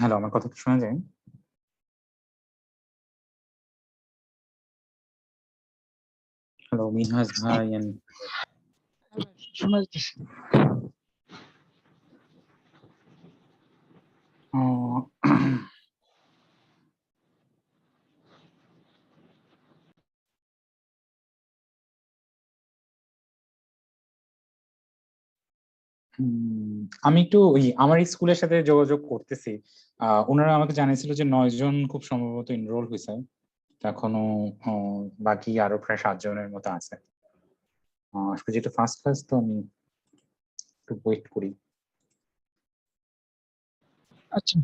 Hello, আমার কথা কি শোনা যায়? হ্যালো, মিনহাজ ভাই এন্ড শোনা যাইতেছে। ও আমি একটু ওই আমার স্কুলের সাথে যোগাযোগ করতেছি। ওনারা আমাকে জানিয়েছিল যে 9 জন খুব সম্ভবত এনরোল হয়েছে। তো এখনো বাকি আরো প্রায় 7 জনের মতো আছে। আসলে যেটা ফার্স্ট ক্লাস, তো আমি একটু ওয়েট করি। আচ্ছা।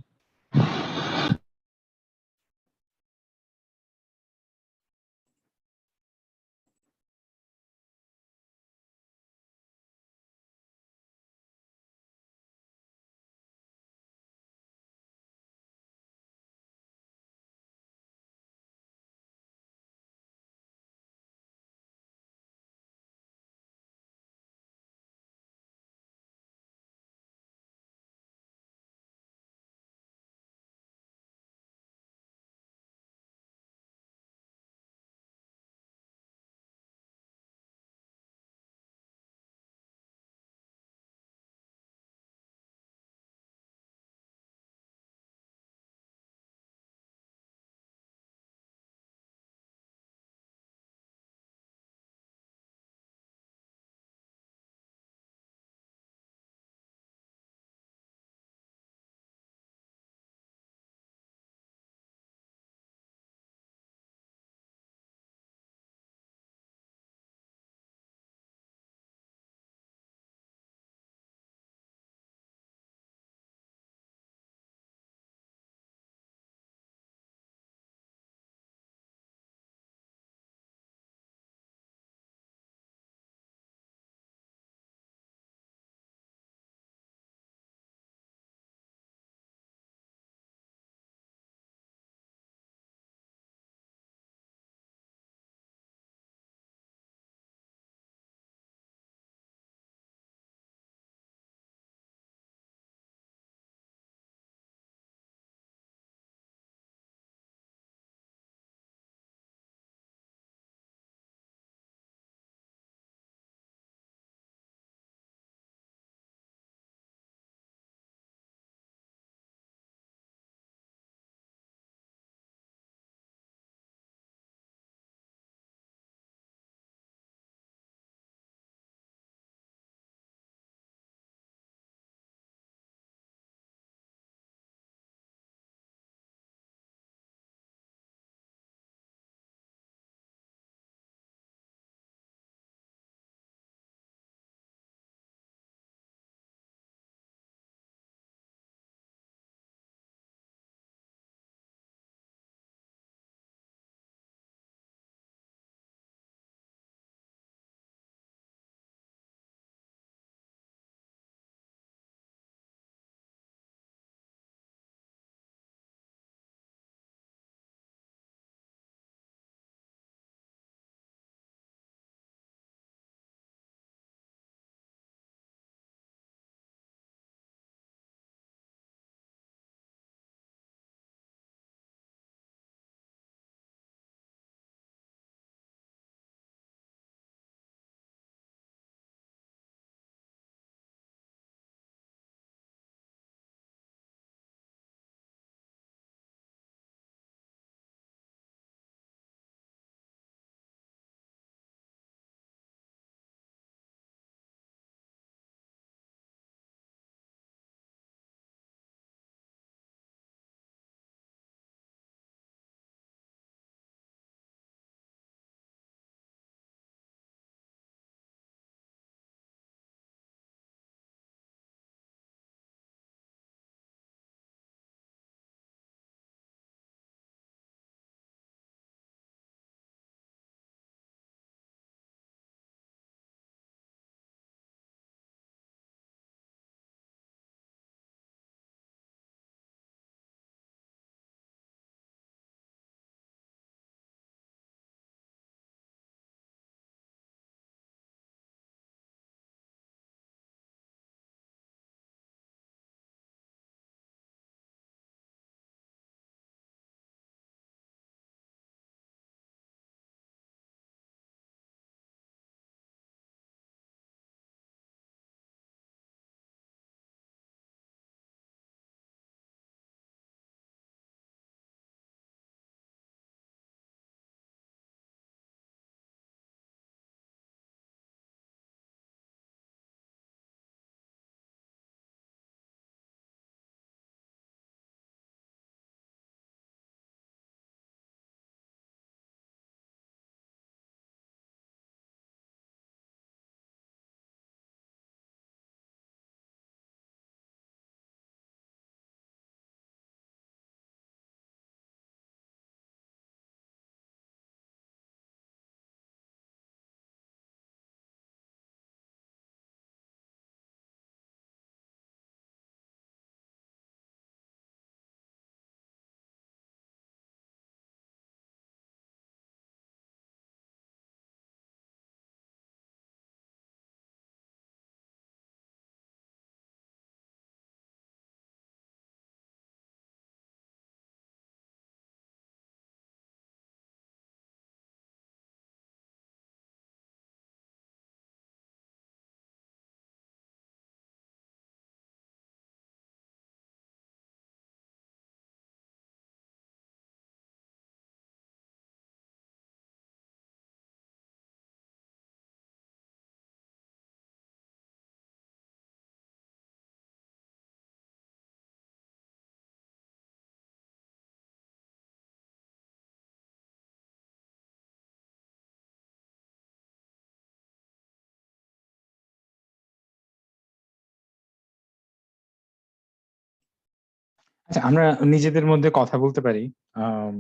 আচ্ছা, আমরা নিজেদের মধ্যে কথা বলতে পারি। আম,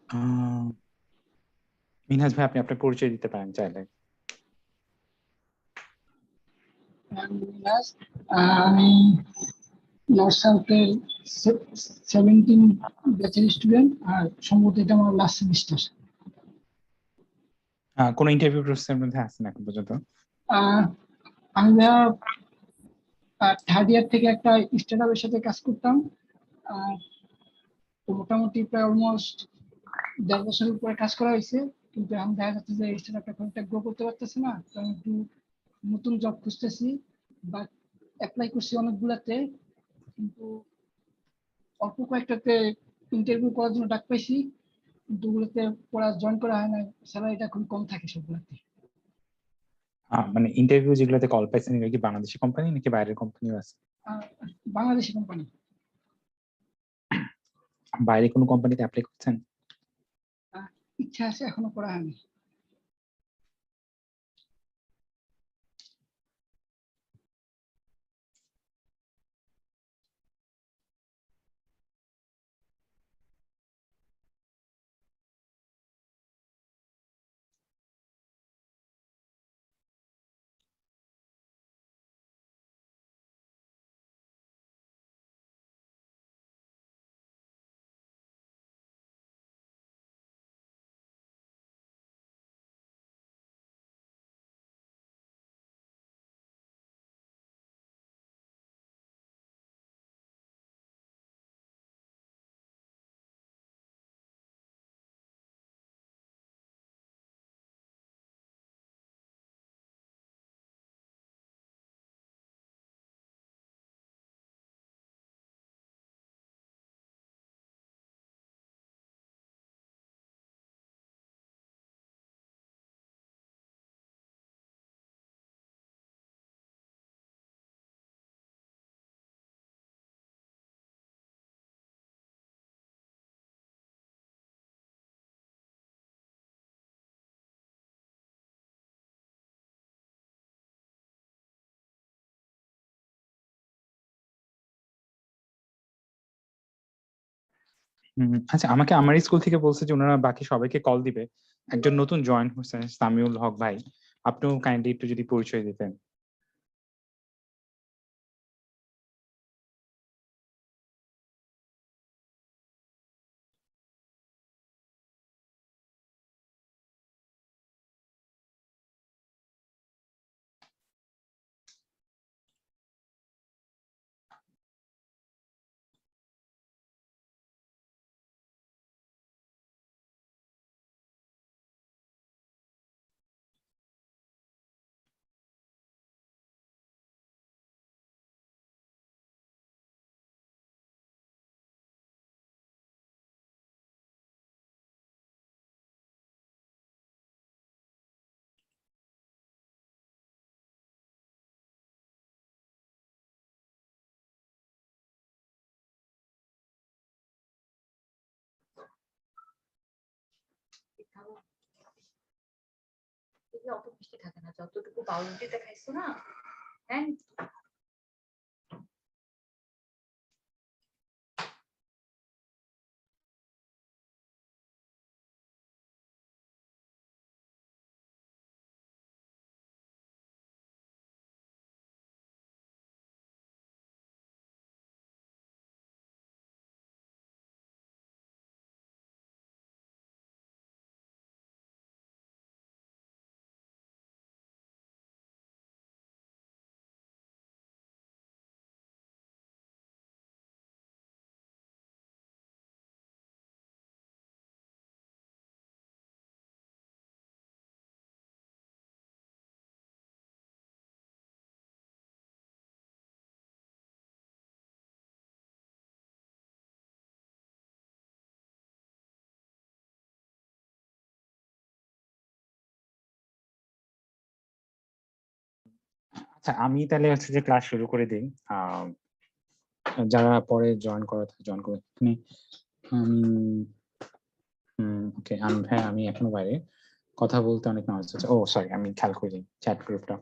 আহ, মিনহাজ ভাই, আপনি আপনার পরিচয় দিতে পারেন চাইলে। আমি নর্থ সাউথের 17 ব্যাচের স্টুডেন্ট, আর সম্ভবত এটা আমার লাস্ট সেমিস্টার। কোন ইন্টারভিউ প্রসেসের মধ্যে আছেন এখন পর্যন্ত? আমি থার্ড ইয়ার থেকে একটা স্টার্টআপের সাথে কাজ করতাম। আহ, তো মোটামুটি প্রায় অলমোস্ট 1.5 বছরের উপরে কাজ করা হয়েছে, কিন্তু এখন দেখা যাচ্ছে যে স্টার্টআপটা খুব একটা গ্রো করতে পারতেছে না। তো আমি একটু নতুন জব খুঁজতেছি, বাট অ্যাপ্লাই করছি অনেকগুলাতে, কিন্তু অল্প কয়েকটাতে ইন্টারভিউ করার জন্য ডাক পাইছি, কিন্তু ওগুলোতে পড়া জয়েন করা হয় না। স্যালারিটা খুব কম থাকে সবগুলোতে। মানে ইন্টারভিউ যেগুলোতে কল পাইছেন, এগুলো কি বাংলাদেশি কোম্পানি নাকি বাইরের কোম্পানিও আছে? আর বাংলাদেশি কোম্পানি। বাইরে কোনো কোম্পানিতে অ্যাপ্লাই করছেন? ইচ্ছা আছে, এখনো করা হয়নি। আচ্ছা, আমাকে আমার স্কুল থেকে বলছে যে ওনারা বাকি সবাইকে কল দিবে। একজন নতুন জয়েন হয়েছেন, সামিউল হক ভাই। আপনিও কাইন্ডলি একটু যদি পরিচয় দিতেন। অত মিষ্টি থাকে না, যতটুকু পাউরুটিতে খাইছো না। হ্যাঁ, আচ্ছা, আমি তাহলে হচ্ছে যে ক্লাস শুরু করে দিই। যারা পরে জয়েন করা থাকে জয়েন করে এখানে। ওকে, আমি এখনো বাইরে কথা বলতে অনেক নয়েজ হচ্ছে। ও সরি, আমি খেয়াল করি চ্যাট গ্রুপটা।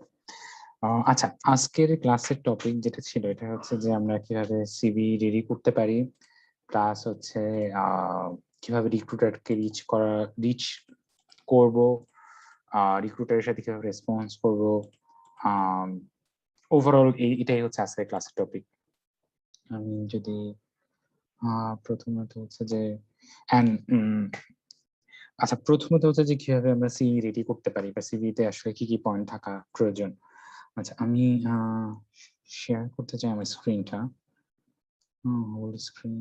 আচ্ছা, আজকের ক্লাসের টপিক যেটা ছিল এটা হচ্ছে যে আমরা কিভাবে সিভি রেডি করতে পারি, প্লাস হচ্ছে কিভাবে রিক্রুটারকে রিচ করব, রিক্রুটারের সাথে কিভাবে রেসপন্স করব। ওভারঅল এটাই হচ্ছে আজকের ক্লাসের টপিক। আমি যদি প্রথমত হচ্ছে যে আচ্ছা, প্রথমত হচ্ছে যে কিভাবে আমরা সিভি রেডি করতে পারি বা সিভিতে আসলে কি কি পয়েন্ট থাকা প্রয়োজন। আচ্ছা, আমি শেয়ার করতে চাই আমার স্ক্রিনটা, হোল স্ক্রিন।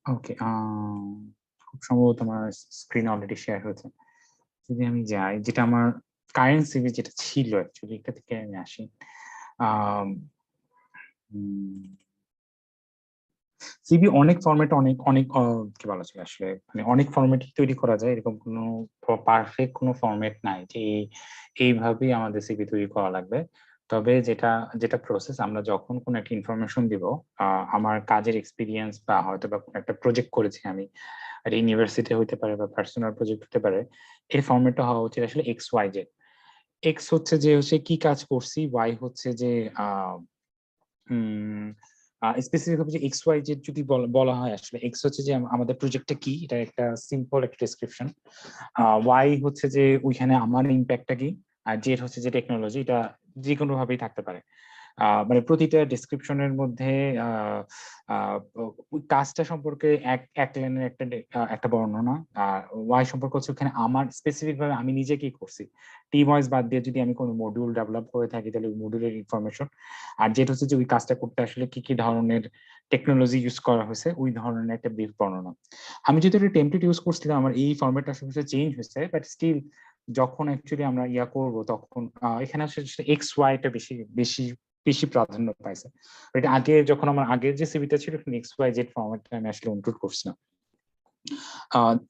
ওকে, খুব সম্ভবত আমার স্ক্রিন অলরেডি শেয়ার হয়েছে। যদি আমি যাই, যেটা আমার কারেন্ট সিভি যেটা ছিল অ্যাকচুয়ালি, এটা থেকে আমি আসি। সিভি অনেক ফরম্যাটে অনেক অনেক কি বলা যায় আসলে, মানে অনেক ফরম্যাটে তৈরি করা যায়, এরকম কোনো পারফেক্ট কোনো ফরম্যাট নাই যে এইভাবেই আমাদের সিভি তৈরি করা লাগবে। তবে যেটা যেটা প্রসেস, আমরা যখন কোনো একটা ইনফরমেশন দিব, আমার কাজের এক্সপিরিয়েন্স বা হয়তো বা কোনো একটা প্রজেক্ট করেছি আমি, আর ইউনিভার্সিটি হতে পারে বা পার্সোনাল প্রজেক্ট হতে পারে, এই ফরম্যাটটা হওয়া উচিত আসলে এক্স ওয়াই জেড। এক্স হচ্ছে যে কি কাজ করছি, ওয়াই হচ্ছে যে স্পেসিফিক ভাবে যে এক্স ওয়াই জেড যদি বলা হয়, আসলে এক্স হচ্ছে যে আমাদের প্রজেক্টটা কি, এটা একটা সিম্পল একটা ডেসক্রিপশন। ওয়াই হচ্ছে যে ওইখানে আমার ইম্প্যাক্টটা কি, আর জেড হচ্ছে যে টেকনোলজি, এটা যে কোনো ভাবেই থাকতে পারে। মানে প্রতিটা ডেসক্রিপশনের মধ্যে ওই কাজটা সম্পর্কে এক লাইনের একটা বর্ণনা, আর ওয়াই সম্পর্কে হচ্ছে ওখানে আমার স্পেসিফিক ভাবে আমি নিজে কি করছি, টিম ওয়াইজ বাদ দিয়ে যদি আমি কোনো মডিউল ডেভেলপ করে থাকি তাহলে ওই মডিউলের ইনফরমেশন। আর যেটা হচ্ছে যে ওই কাজটা করতে আসলে কি কি ধরনের টেকনোলজি ইউজ করা হয়েছে, ওই ধরনের একটা ব্রিফ বর্ণনা। আমি যেহেতু একটা টেমপ্লেট ইউজ করছিলাম, আমার এই ফরম্যাটটা আসলে চেঞ্জ হয়েছে, বাট স্টিল যখন অ্যাকচুয়ালি আমরা করব তখন এখানে আসলে এক্স ওয়াইটা বেশি বেশি বেশি প্রাধান্য পাইছে। এটা আগে যখন আমার আগের যে সিভিটা ছিল, এক্স ওয়াই জেড ফরম্যাটটা আমি আসলে ইনক্লুড করছিলাম।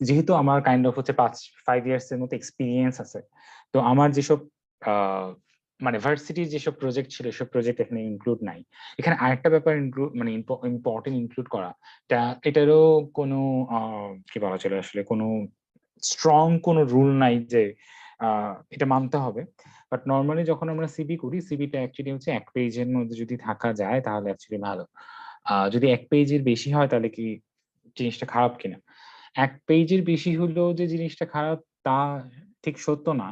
যেহেতু আমার কাইন্ড অফ হচ্ছে 5 ইয়ার্স এর মতো এক্সপিরিয়েন্স আছে, তো আমার যেসব মানে ভার্সিটির যেসব প্রজেক্ট ছিল সেসব প্রজেক্ট এখানে ইনক্লুড নাই। এখানে আরেকটা ব্যাপার ইনক্লুড, মানে ইম্পর্টেন্ট ইনক্লুড করা, এটারও কোনো কি বলা চলে আসলে, কোনো স্ট্রং কোনো রুল নাই যে এটা মানতে হবে। বাট নর্মালি যখন আমরা সিবি করি, সিবিটা অ্যাকচুয়ালি হচ্ছে 1 পেজের মধ্যে যদি থাকা যায় তাহলে অ্যাকচুয়ালি ভালো। যদি 1 পেজের বেশি হয় তাহলে কি জিনিসটা খারাপ কিনা। 1 পেজের বেশি হলেও যে জিনিসটা খারাপ তা ঠিক সত্য না।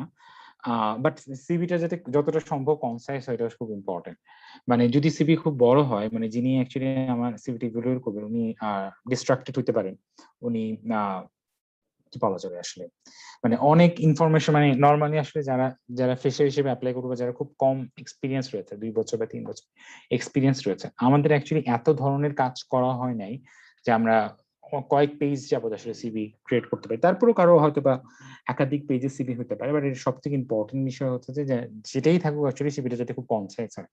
বাট সিভিটা যাতে যতটা সম্ভব কনসাইজ হয়, এটা খুব ইম্পর্টেন্ট। মানে যদি সিভি খুব বড় হয়, মানে যিনি অ্যাকচুয়ালি আমার সিভিটি ইভ্যালুয়েট করবেন উনি ডিস্ট্রাক্টেড হইতে পারেন। উনি কি বলা যাবে আসলে, মানে অনেক ইনফরমেশন, মানে নর্মালি আসলে যারা যারা ফ্রেশার হিসেবে অ্যাপ্লাই করবে, যারা খুব কম এক্সপিরিয়েন্স রয়েছে, 2 বছর বা 3 বছর এক্সপিরিয়েন্স রয়েছে, আমাদের অ্যাকচুয়ালি এত ধরনের কাজ করা হয় নাই যে আমরা কয়েক পেজ যাবত আসলে সিভি ক্রিয়েট করতে পারি। তারপরেও কারো হয়তো বা একাধিক পেজের সিভি হতে পারে, বাট এর সব থেকে ইম্পর্টেন্ট বিষয় হচ্ছে যে যেটাই থাকুক অ্যাকচুয়ালি সিভিটা যাতে খুব কনসাইজ হয়।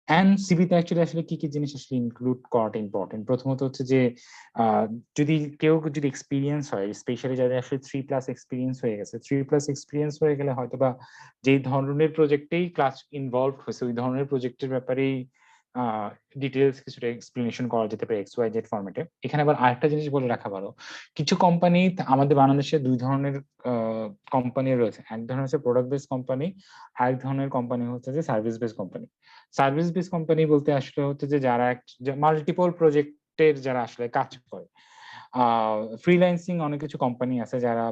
অ্যান্ড সিভিতে অ্যাকচুয়ালি আসলে কি কি জিনিস আসলে ইনক্লুড করাটা ইম্পর্টেন্ট। প্রথমত হচ্ছে যে যদি কেউ যদি এক্সপিরিয়েন্স হয়, স্পেশালি যাদের আসলে 3+ এক্সপিরিয়েন্স হয়ে গেছে, 3+ এক্সপিরিয়েন্স হয়ে গেলে হয়তো বা যে ধরনের প্রজেক্টেই ক্লাস ইনভলভ হয়েছে ওই ধরনের প্রজেক্টের ব্যাপারেই ডিটেলস কিছুটা এক্সপ্লেনেশন করা যেতে পারে এক্স ওয়াই জেড ফরম্যাটে। এখানে আবার আরেকটা জিনিস বলে রাখা ভালো, কিছু কোম্পানি আমাদের বাংলাদেশে 2 ধরনের কোম্পানি রয়েছে। এক ধরনের হচ্ছে প্রোডাক্ট বেস কোম্পানি, আরেক ধরনের কোম্পানি হচ্ছে যে service base company. Service base company বলতে আসলে হচ্ছে যে যারা মাল্টিপল প্রজেক্টের যারা আসলে কাজ করে। ফ্রিল্যান্সিং অনেক কিছু কোম্পানি আছে যারা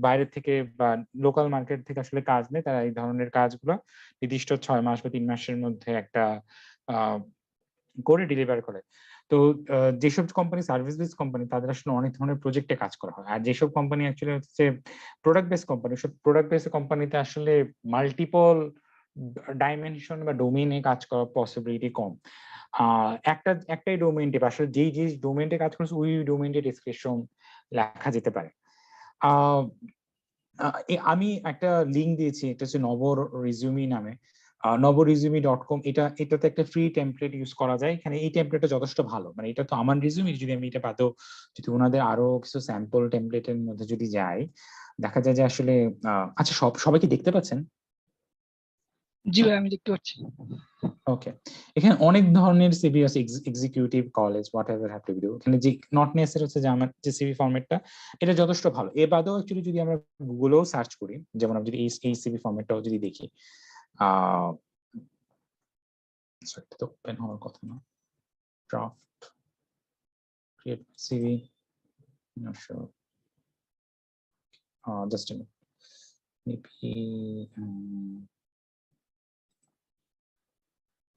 বাইরে থেকে বা লোকাল মার্কেট থেকে আসলে কাজ নেয়, তারা এই ধরনের কাজগুলো নির্দিষ্ট 6 মাস বা 3 মাসের মধ্যে একটা করে ডেলিভার করে। তো যেসব কোম্পানি সার্ভিস বেস কোম্পানি, তাদের আসলে অনেক ধরনের প্রজেক্টে কাজ করা হয়। আর যেসব কোম্পানি অ্যাকচুয়ালি হচ্ছে প্রোডাক্ট বেস কোম্পানি, সব প্রোডাক্ট বেস কোম্পানিতে আসলে মাল্টিপল ডাইমেনশন বা ডোমেইনে কাজ করার পসিবিলিটি কম। একটাই ডোমেইন টিপ আসলে যেই যে ডোমেইনটে কাজ করছে ওই ডোমেইনটে ডেসক্রিপশন লেখা যেতে পারে। আমি একটা লিঙ্ক দিয়েছি, এটা হচ্ছে নব রিজিউমি নামে, নবরিজিউমি.com। এটাতে একটা ফ্রি টেমপ্লেট ইউজ করা যায়। এখানে এই টেমপ্লেটটা যথেষ্ট ভালো, মানে এটা তো আমার রিজিউমি, যদি আমি এটা বাদেও যদি ওনাদের আরো কিছু স্যাম্পল টেমপ্লেটের মধ্যে যদি যাই, দেখা যায় যে আসলে আচ্ছা, সবাই কি দেখতে পাচ্ছেন? জি ভাই, আমি দেখতে পাচ্ছি। ওকে, এখানে অনেক ধরনের সিভি আছে, executive, college, whatever have to be do. এখানে যে নট নেসেসারি হচ্ছে যে আমার যে সিভি ফরম্যাটটা এটা যথেষ্ট ভালো। এ বাদেও অ্যাকচুয়ালি যদি আমরা গুগলেও সার্চ করি, যেমন আমরা যদি এই সিভি ফরম্যাটটাও যদি দেখি, sorry, এটা তো ওপেন হওয়ার কথা না। Draft, create CV, not sure. Just a minute. Maybe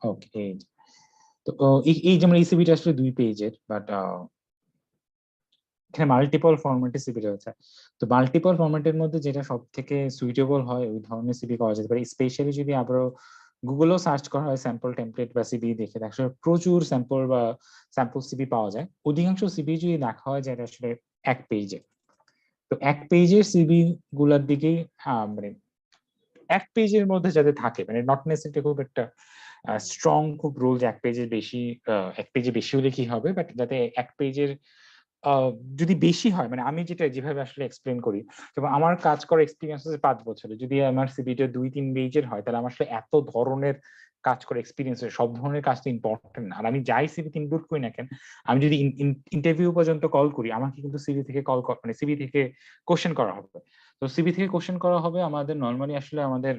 okay. তো এই যেমন এই সিভিটা আসলে 2 পেজের, বাট এখানে মাল্টিপল ফরম্যাটে সিভি রয়েছে। তো মাল্টিপল ফরম্যাটের মধ্যে যেটা সব থেকে সুইটেবল হয় ওই ধরনের সিভি করা যেতে পারে। স্পেশালি যদি আবারও গুগলেও সার্চ করা হয় স্যাম্পল টেমপ্লেট বা সিভি দেখে, আসলে প্রচুর স্যাম্পল সিভি পাওয়া যায়। অধিকাংশ সিভি যদি দেখা হয় যেটা আসলে 1 পেজে, তো 1 পেজের সিভি গুলার দিকেই মানে 1 পেজের মধ্যে যাতে থাকে, মানে নট নেসেসারি খুব একটা স্ট্রং খুব রুল যে 1 পেজের বেশি, 1 পেজে বেশি হলে কি হবে, বাট যাতে 1 পেজের যদি বেশি হয়, মানে আমি যেভাবে আসলে এক্সপ্লেন করি, যেমন আমার কাজ করার এক্সপিরিয়েন্স হচ্ছে 5 বছরের। যদি আমার সিভিটা 2-3 পেজের হয়, তাহলে আমার আসলে এত ধরনের কাজ করে এক্সপিরিয়েন্স হয়, সব ধরনের কাজ তো ইম্পর্টেন্ট না। আর আমি যাই সিভিতে ইনক্লুড করি না কেন, আমি যদি ইন্টারভিউ পর্যন্ত কল করি, আমাকে কিন্তু সিভি থেকে মানে সিভি থেকে কোশ্চেন করা হবে। তো সিভি থেকে কোশ্চেন করা হবে আমাদের নরমালি আসলে আমাদের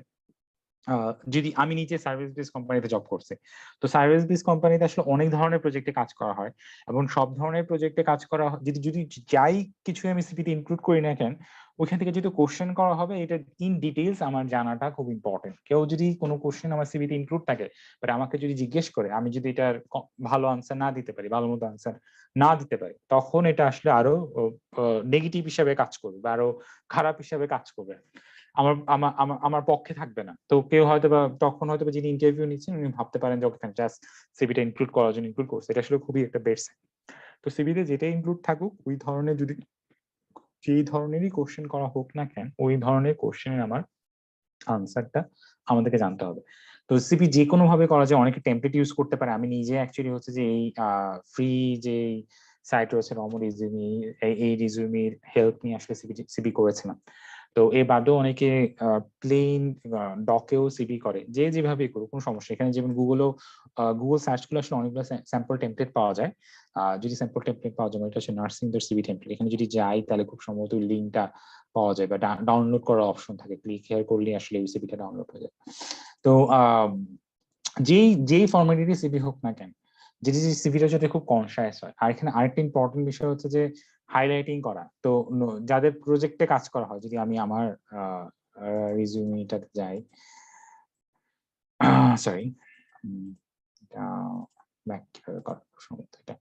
যদি আমি নিজে সার্ভিস বেস কোম্পানিতে জব করছি, তো সার্ভিস বেস কোম্পানিতে আসলে অনেক ধরনের প্রজেক্টে কাজ করা হয়, এবং সব ধরনের প্রজেক্টে কাজ করা যদি যদি যাই কিছু আমি সিভিতে ইনক্লুড করি না কেন, ওইখান থেকে যেহেতু কোশ্চেন করা হবে, এটা ইন ডিটেইলস আমার জানাটা খুব ইম্পর্টেন্ট। কেউ যদি কোনো কোশ্চেন আমার সিভিতে ইনক্লুড থাকে, বাট আমাকে যদি জিজ্ঞেস করে, আমি যদি এটার ভালো আনসার না দিতে পারি, ভালো মতো আনসার না দিতে পারি, তখন এটা আসলে আরো নেগেটিভ হিসাবে কাজ করবে বা আরো খারাপ হিসাবে কাজ করবে, আমার আমার আমার আমার পক্ষে থাকবে না। তো কেউ হয়তো বা তখন হয়তো বা যিনি ইন্টারভিউ নিচ্ছেন উনি ভাবতে পারেন যে ওকে জাস্ট সিভিটা ইনক্লুড করার জন্য ইনক্লুড করছে, এটা আসলে খুবই একটা বেস্ট। তো সিভিতে যেটা ইনক্লুড থাকুক, ওই ধরনের যদি যেই ধরনেরই কোশ্চেন করা হোক না কেন, ওই ধরনের কোশ্চেনের আমার আনসারটা আমাদেরকে জানতে হবে। তো সিভি যে কোনো ভাবে করা যায়, অনেকে টেমপ্লেট ইউজ করতে পারে। আমি নিজে অ্যাকচুয়ালি হচ্ছে যে এই ফ্রি যে সাইট রয়েছে রমো রিজিউমি, এই রিজিউমির হেল্প নিয়ে আসলে সিভি করেছিলাম। তো এ বাদেও অনেকে প্লেন ডকেও সিভি করে, যে যেভাবে করুক কোনো সমস্যা। এখানে যেমন গুগল সার্চ করলে আসলে অনেকগুলো স্যাম্পল টেমপ্লেট পাওয়া যায়। যদি স্যাম্পল টেমপ্লেট পাওয়া যায়, এটা হচ্ছে নার্সিং দের সিভি টেমপ্লেট। এখানে যদি যাই তাহলে খুব সম্ভবত লিঙ্কটা পাওয়া যায় বা ডাউনলোড করার অপশন থাকে, ক্লিক হেয়ার করলে আসলে এই সিভিটা ডাউনলোড হয়ে যায়। তো যেই ফরম্যাটেরই সিভি হোক না কেন, যদি সিভিটা যাতে খুব কনসাস হয়। আর এখানে আরেকটা ইম্পর্টেন্ট বিষয় হচ্ছে যে হাইলাইটিং করা। তো যাদের প্রজেক্টে কাজ করা হয়, যদি আমি আমার রিজিউমিটাতে যাই, সরি, এটা ব্যাক কিভাবে করা সম্ভব এটা,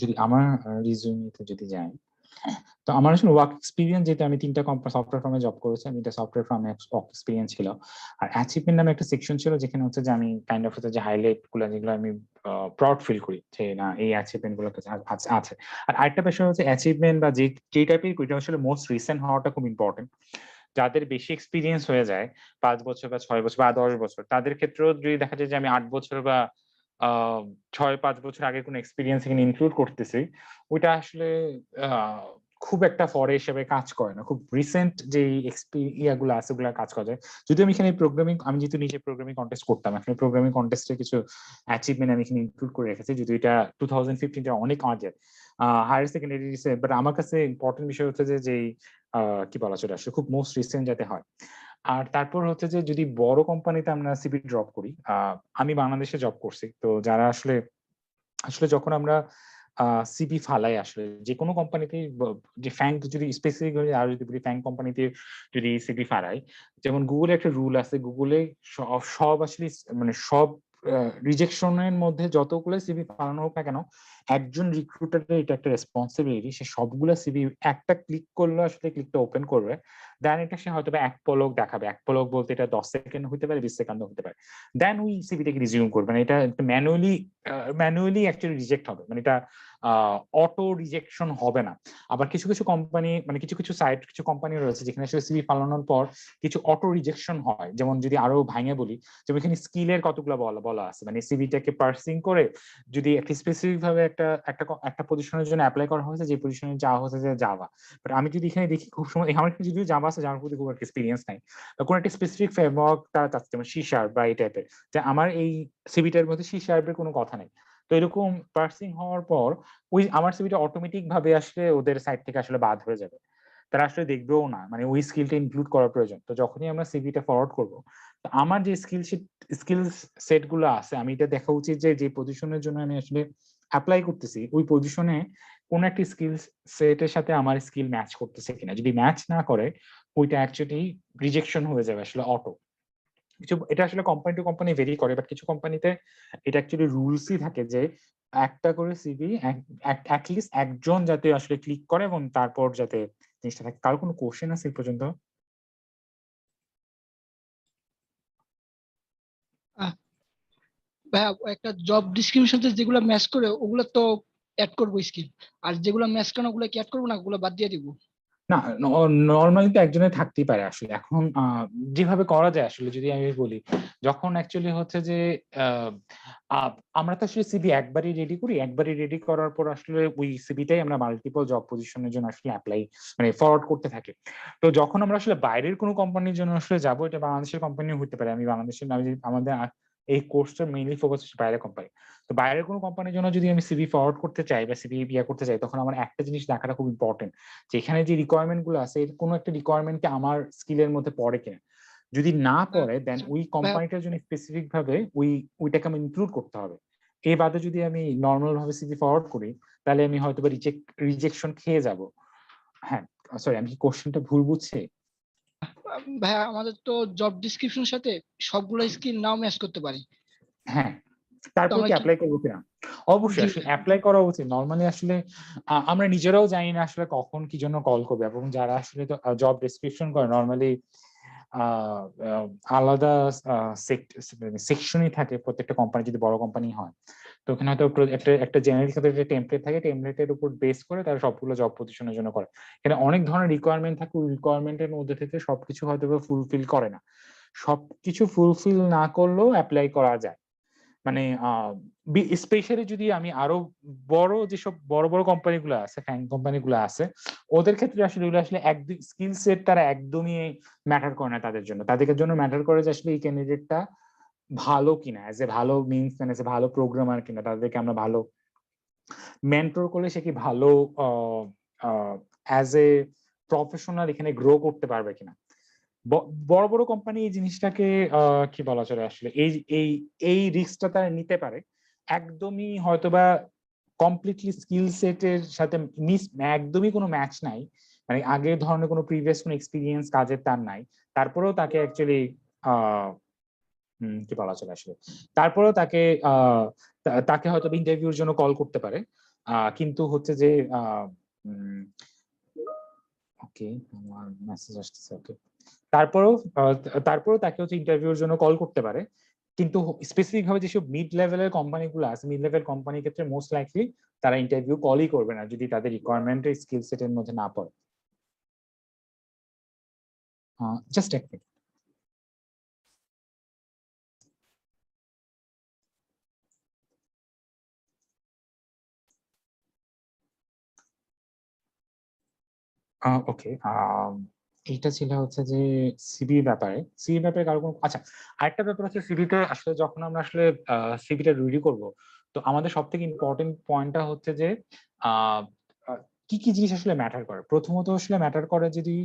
যদি আমার রিজিউমিতে যদি যাই, তো আমার আসলে ওয়ার্ক এক্সপিরিয়েন্স, যেটা আমি 3টা সফটওয়্যার ফার্মে জব করেছি, আমি এটা সফটওয়্যার ফার্মে এক্সপিরিয়েন্স ছিল। আর অ্যাচিভমেন্ট নামে একটা সেকশন ছিল, যেখানে হচ্ছে যে আমি কাইন্ড অফ হচ্ছে যে হাইলাইট গুলো, যেগুলো আমি প্রাউড ফিল করি যে না এই অ্যাচিভমেন্ট গুলো আছে। আর আরেকটা বিষয় হচ্ছে অ্যাচিভমেন্ট বা যে টাইপের, ওইটা আসলে মোস্ট রিসেন্ট হওয়াটা খুব ইম্পর্টেন্ট। যাদের বেশি এক্সপিরিয়েন্স হয়ে যায়, 5 বছর বা 6 বছর বা 10 বছর, তাদের ক্ষেত্রেও যদি দেখা যায় যে আমি 8 বছর বা 6-5 বছর আগে কোনো এক্সপিরিয়েন্স এখানে ইনক্লুড করতেছি, ওইটা আসলে আহ, খুব একটা ফরে হিসেবে কাজ করে না। খুব রিসেন্ট যে ইয়াগুলো আছে ওগুলো কাজ করা যায়। যদি আমি এখানে আমি যেহেতু নিজে প্রোগ্রামিং কন্টেস্ট করতাম, এখানে প্রোগ্রামিং কন্টেস্টের কিছু অ্যাচিভমেন্ট আমি এখানে ইনক্লুড করে রেখেছি, যদি এটা 2015 অনেক আগে হায়ার সেকেন্ডারি। বাট আমার কাছে ইম্পর্টেন্ট বিষয় হচ্ছে যে যেই কি বলা চলে আসলে খুব মোস্ট রিসেন্ট যাতে হয়। আর তারপর হচ্ছে যে যদি বড় কোম্পানিতে আমরা সিভি ড্রপ করি, আমি বাংলাদেশে জব করছি, তো যারা আসলে আসলে যখন আমরা সিভি ফালাই, আসলে যে কোনো কোম্পানিতে, যে ফ্যাঙ্ক যদি স্পেসিফিক আর যদি বলি ফ্যাঙ্ক কোম্পানিতে যদি সিভি ফালাই, যেমন গুগলে একটা রুল আছে, গুগলে সব আসলে মানে সব রিজেকশনের মধ্যে যতগুলো সিভি ফালানো হোক না কেন, একজন রিক্রুটারের এটা একটা রেসপন্সিবিলিটি, সে সবগুলো সিভি একটা ক্লিক করলে আসলে ক্লিকটা ওপেন করবে, দেন এটা সে হয়তো এক পলক দেখাবে। এক পলক বলতে এটা 10 সেকেন্ড হতে পারে, 20 সেকেন্ড হতে পারে। দেন ওই সিভিটাকে রিজিউম করবে না, এটা ম্যানুয়ালি অ্যাকচুয়ালি রিজেক্ট হবে, মানে এটা অটো রিজেকশন হবে না। আবার কিছু কিছু কোম্পানি মানে কিছু কিছু সাইট কিছু কোম্পানি রয়েছে যেখানে আসলে সিভি ফালানোর পর কিছু অটো রিজেকশন হয়। যেমন যদি আরো ভাঙে বলি, যেমন এখানে স্কিলের কতগুলো বলা আছে, মানে সিভিটাকে পার্সিং করে যদি একটা স্পেসিফিক ভাবে একটা একটা একটা পজিশনের জন্য অ্যাপ্লাই করা হয়েছে, যে পজিশনে যাওয়া হচ্ছে যে জাভা, বাট আমি যদি এখানে দেখি খুব সময় আমার যদি জাভা আছে, জাভার প্রতি খুব একটা এক্সপিরিয়েন্স নাই, কোন একটা স্পেসিফিক ফ্রেমওয়ার্ক তারা চাচ্ছে, যেমন সি শার্প বা এই টাইপের, যে আমার এই সিভিটার মধ্যে সি শার্পের কোনো কথা নেই। তো এরকম পার্সিং হওয়ার পর ওই আমার সিভিটা অটোমেটিক ভাবে আসলে ওদের সাইড থেকে আসলে বাদ হয়ে যাবে, তারা আসলে দেখবেও না, মানে ওই স্কিলটা ইনক্লুড করার প্রয়োজন। তো যখনই আমরা সিভিটা ফরওয়ার্ড করবো, তো আমার যে স্কিল সেট গুলো আছে, আমি এটা দেখা উচিত যে যে পজিশনের জন্য আমি আসলে অ্যাপ্লাই করতেছি ওই পজিশনে কোন একটা স্কিল সেটের সাথে আমার স্কিল ম্যাচ করতেছে কিনা। যদি ম্যাচ না করে, ওইটা অ্যাকচুয়ালি রিজেকশন হয়ে যাবে আসলে অটো। কিছু এটা আসলে কোম্পানি টু কোম্পানি ভেরি করে, বাট কিছু কোম্পানিতে এটা অ্যাকচুয়ালি রুলসই থাকে যে একটা করে সিভি অ্যাটলিস্ট একজন যাতে আসলে ক্লিক করে এবং তারপর যাতে জিনিসটা থাকে। কারো কোনো কোশ্চেন আছে এই পর্যন্ত? আহ, ভাইয়া একটা জব ডিসক্রিপশন যেগুলো ম্যাচ করে ওগুলো তো অ্যাড করবো স্কিল, আর যেগুলো ম্যাচ করে না ওগুলো কি অ্যাড করবো না, ওগুলো বাদ দিয়ে দিব? না, নর্মালি তো একজনের থাকতেই পারে আসলে। এখন যেভাবে করা যায় আসলে, যদি আমি বলি, যখন অ্যাকচুয়ালি হচ্ছে যে আহ, আমরা তো আসলে সিভি একবারই রেডি করার পর আসলে ওই সিভিটাই আমরা মাল্টিপল জব পজিশনের জন্য আসলে অ্যাপ্লাই মানে ফরওয়ার্ড করতে থাকি। তো যখন আমরা আসলে বাইরের কোনো কোম্পানির জন্য আসলে যাবো, এটা বাংলাদেশের কোম্পানি হতে পারে, আমি বাংলাদেশের আমাদের এই কোর্সটা মেইনলি ফোকাস হচ্ছে বাইরের কোম্পানি। তো বাইরের কোনো কোম্পানির জন্য যদি আমি সিভি ফরওয়ার্ড করতে চাই বা সিভি ইয়া করতে চাই, তখন আমার একটা জিনিস দেখাটা খুব ইম্পর্টেন্ট, যে এখানে যে রিকোয়ারমেন্ট গুলো আছে, এর কোনো একটা রিকোয়ারমেন্টকে আমার স্কিলের মধ্যে পড়ে কিনা। যদি না পড়ে, দেন আচ্ছা ওই ভাইয়া, কোম্পানিটার জন্য স্পেসিফিক ভাবে ওইটাকে আমি ইনক্লুড করতে হবে। এই বাদে যদি আমি নর্মাল ভাবে সিভি ফরওয়ার্ড করি, তাহলে আমি হয়তো বা রিজেকশন খেয়ে যাব। হ্যাঁ, সরি, আমি কি কোশ্চেনটা ভুল বুঝছি? ভাইয়া আমাদের তো জব ডিসক্রিপশনের সাথে সবগুলো স্কিল নাও ম্যাচ করতে পারি, হ্যাঁ, তো তারপর আমরা কি কি? অ্যাপ্লাই করবো কিনা? অবশ্যই জি আসলে অ্যাপ্লাই করা উচিত। নর্মালি আসলে আমরা নিজেরাও জানি না আসলে কখন কি জন্য কল করবে, এবং যারা আসলে জব ডেসক্রিপশন করে নর্মালি আলাদা সেকশনই থাকে প্রত্যেকটা কোম্পানি, যদি বড় কোম্পানি হয়। তো ওখানে হয়তো একটা জেনারেল টেমপ্লেট থাকে, টেমপ্লেটের উপর বেস করে তারা সবগুলো জব পজিশনের জন্য করে। এখানে অনেক ধরনের রিকোয়ারমেন্ট থাকে, ওই রিকোয়ারমেন্টের মধ্যে থেকে সবকিছু হয়তো ফুলফিল করে না। সবকিছু ফুলফিল না করলেও অ্যাপ্লাই করা যায়। মানে স্পেশালি যদি আমি আরো বড় যেসব বড় বড় কোম্পানিগুলো আছে, ফ্যাং কোম্পানিগুলো আছে, ওদের ক্ষেত্রে আসলে ওগুলো আসলে একদম স্কিল সেট তারা একদমই ম্যাটার করে না তাদের জন্য। তাদের জন্য ম্যাটার করে যে আসলে এই ক্যান্ডিডেটটা ভালো কিনা, এজ এ ভালো মিনস এজ এ ভালো প্রোগ্রামার কিনা, তাদেরকে আমরা ভালো মেন্টর করলে সে কি ভালো অ্যাজ এ প্রফেশনাল এখানে গ্রো করতে পারবে কিনা। বড় বড় কোম্পানি এই জিনিসটাকে কি বলা চলে আসলে, এই এই এই রিস্কটা তারা নিতে পারে। একদমই হয়তোবা কমপ্লিটলি স্কিল সেটের সাথে একদমই কোনো ম্যাচ নাই, মানে আগের ধরনের কোনো প্রিভিয়াস কোনো এক্সপিরিয়েন্স কাজের তার নাই, তারপরেও তাকে অ্যাকচুয়ালি কি বলা চলে আসলে, তারপরেও তাকে তাকে হয়তো ইন্টারভিউর জন্য কল করতে পারে। কিন্তু হচ্ছে যে ওকে, আমার মেসেজ আসতেছে, ওকে। তারপরেও তারপরেও তাকে হচ্ছে ইন্টারভিউর জন্য কল করতে পারে। কিন্তু স্পেসিফিক ভাবে যেসব মিড লেভেলের কোম্পানিগুলো আছে, মিড লেভেল কোম্পানির ক্ষেত্রে মোস্ট লাইকলি তারা ইন্টারভিউ কলই করবে না যদি তাদের রিকোয়ারমেন্টের স্কিল সেটের মধ্যে না পড়ে। জাস্ট এক মিনিট। ওকে, এইটা ছিল হচ্ছে যে সিভি ব্যাপারে কারো কোনো, আচ্ছা, আরেকটা ব্যাপার হচ্ছে সিভিতে আসলে যখন আমরা আসলে সিভিটা রেডি করব, তো আমাদের সব থেকে ইম্পর্টেন্ট পয়েন্টটা হচ্ছে যে আহ, আহ, কি কি জিনিস আসলে ম্যাটার করে। প্রথমত আসলে ম্যাটার করে যদি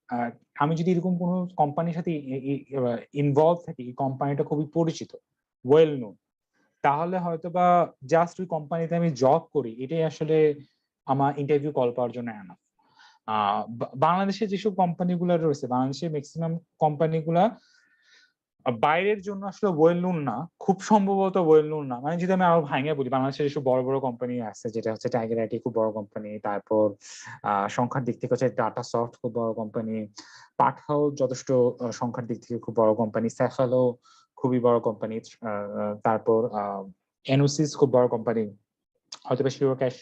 আহ, আমি যদি এরকম কোনো কোম্পানির সাথে ইনভলভ থাকি, এই কোম্পানিটা খুবই পরিচিত, ওয়েল নোন, তাহলে হয়তো বা জাস্ট ওই কোম্পানিতে আমি জব করি এটাই আসলে আমার ইন্টারভিউ কল পাওয়ার জন্য এনাফ। বাংলাদেশে যেসব কোম্পানিগুলো রয়েছে, বাংলাদেশের ম্যাক্সিমাম কোম্পানিগুলা বাইরের জন্য আসলে ওয়েল নোন না, খুব সম্ভবত ওয়েল নোন না। মানে যদি আমি আরো ভাঙে বলি, বাংলাদেশের যেসব বড় বড় কোম্পানি আছে, যেটা হচ্ছে টাইগার আইটি খুব বড় কোম্পানি, তারপর সংখ্যার দিক থেকে হচ্ছে টাটা সফট খুব বড় কোম্পানি, পাঠাও যথেষ্ট সংখ্যার দিক থেকে খুব বড় কোম্পানি, স্যাফালো খুবই বড় কোম্পানি, তারপর এনোসিস খুব বড় কোম্পানি, হয়তো বা শিরো ক্যাশ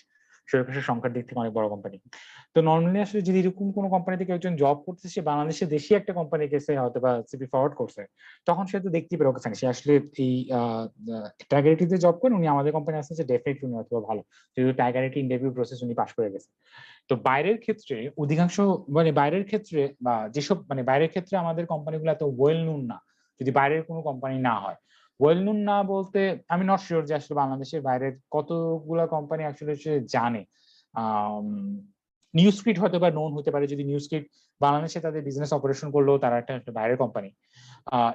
শেয়ার সংখ্যার দিক থেকে অনেক বড় কোম্পানি। তো নর্মালি আসলে যদি এরকম কোনো কোম্পানি থেকে একজন জব করতেছে, সে বাংলাদেশের দেশি একটা কোম্পানি গেছে হয়তো বা সিভি ফরওয়ার্ড করছে, তখন সে তো দেখতেই পারে ওকে ফাইন, সে আসলে এই টাইগার আইটিতে জব করেন, উনি আমাদের কোম্পানি আসছে, যে ডেফিনেটলি উনি অথবা ভালো, যেহেতু টাইগার আইটি ইন্টারভিউ প্রসেস উনি পাস করে গেছে। তো বাইরের ক্ষেত্রে অধিকাংশ মানে বাইরের ক্ষেত্রে বা যেসব মানে বাইরের ক্ষেত্রে আমাদের কোম্পানিগুলো এত ওয়েল নোন না, যদি বাইরের কোনো কোম্পানি না হয়। ওয়েল নোন না বলতে আমি নট শিওর যে আসলে বাংলাদেশের বাইরের কতগুলা কোম্পানি আসলে সে জানে। নিউজক্রিট হয়তো বা নোন হতে পারে, যদি নিউজক্রিট বাংলাদেশে তাদের বিজনেস অপারেশন করলেও তারা একটা বাইরের কোম্পানি।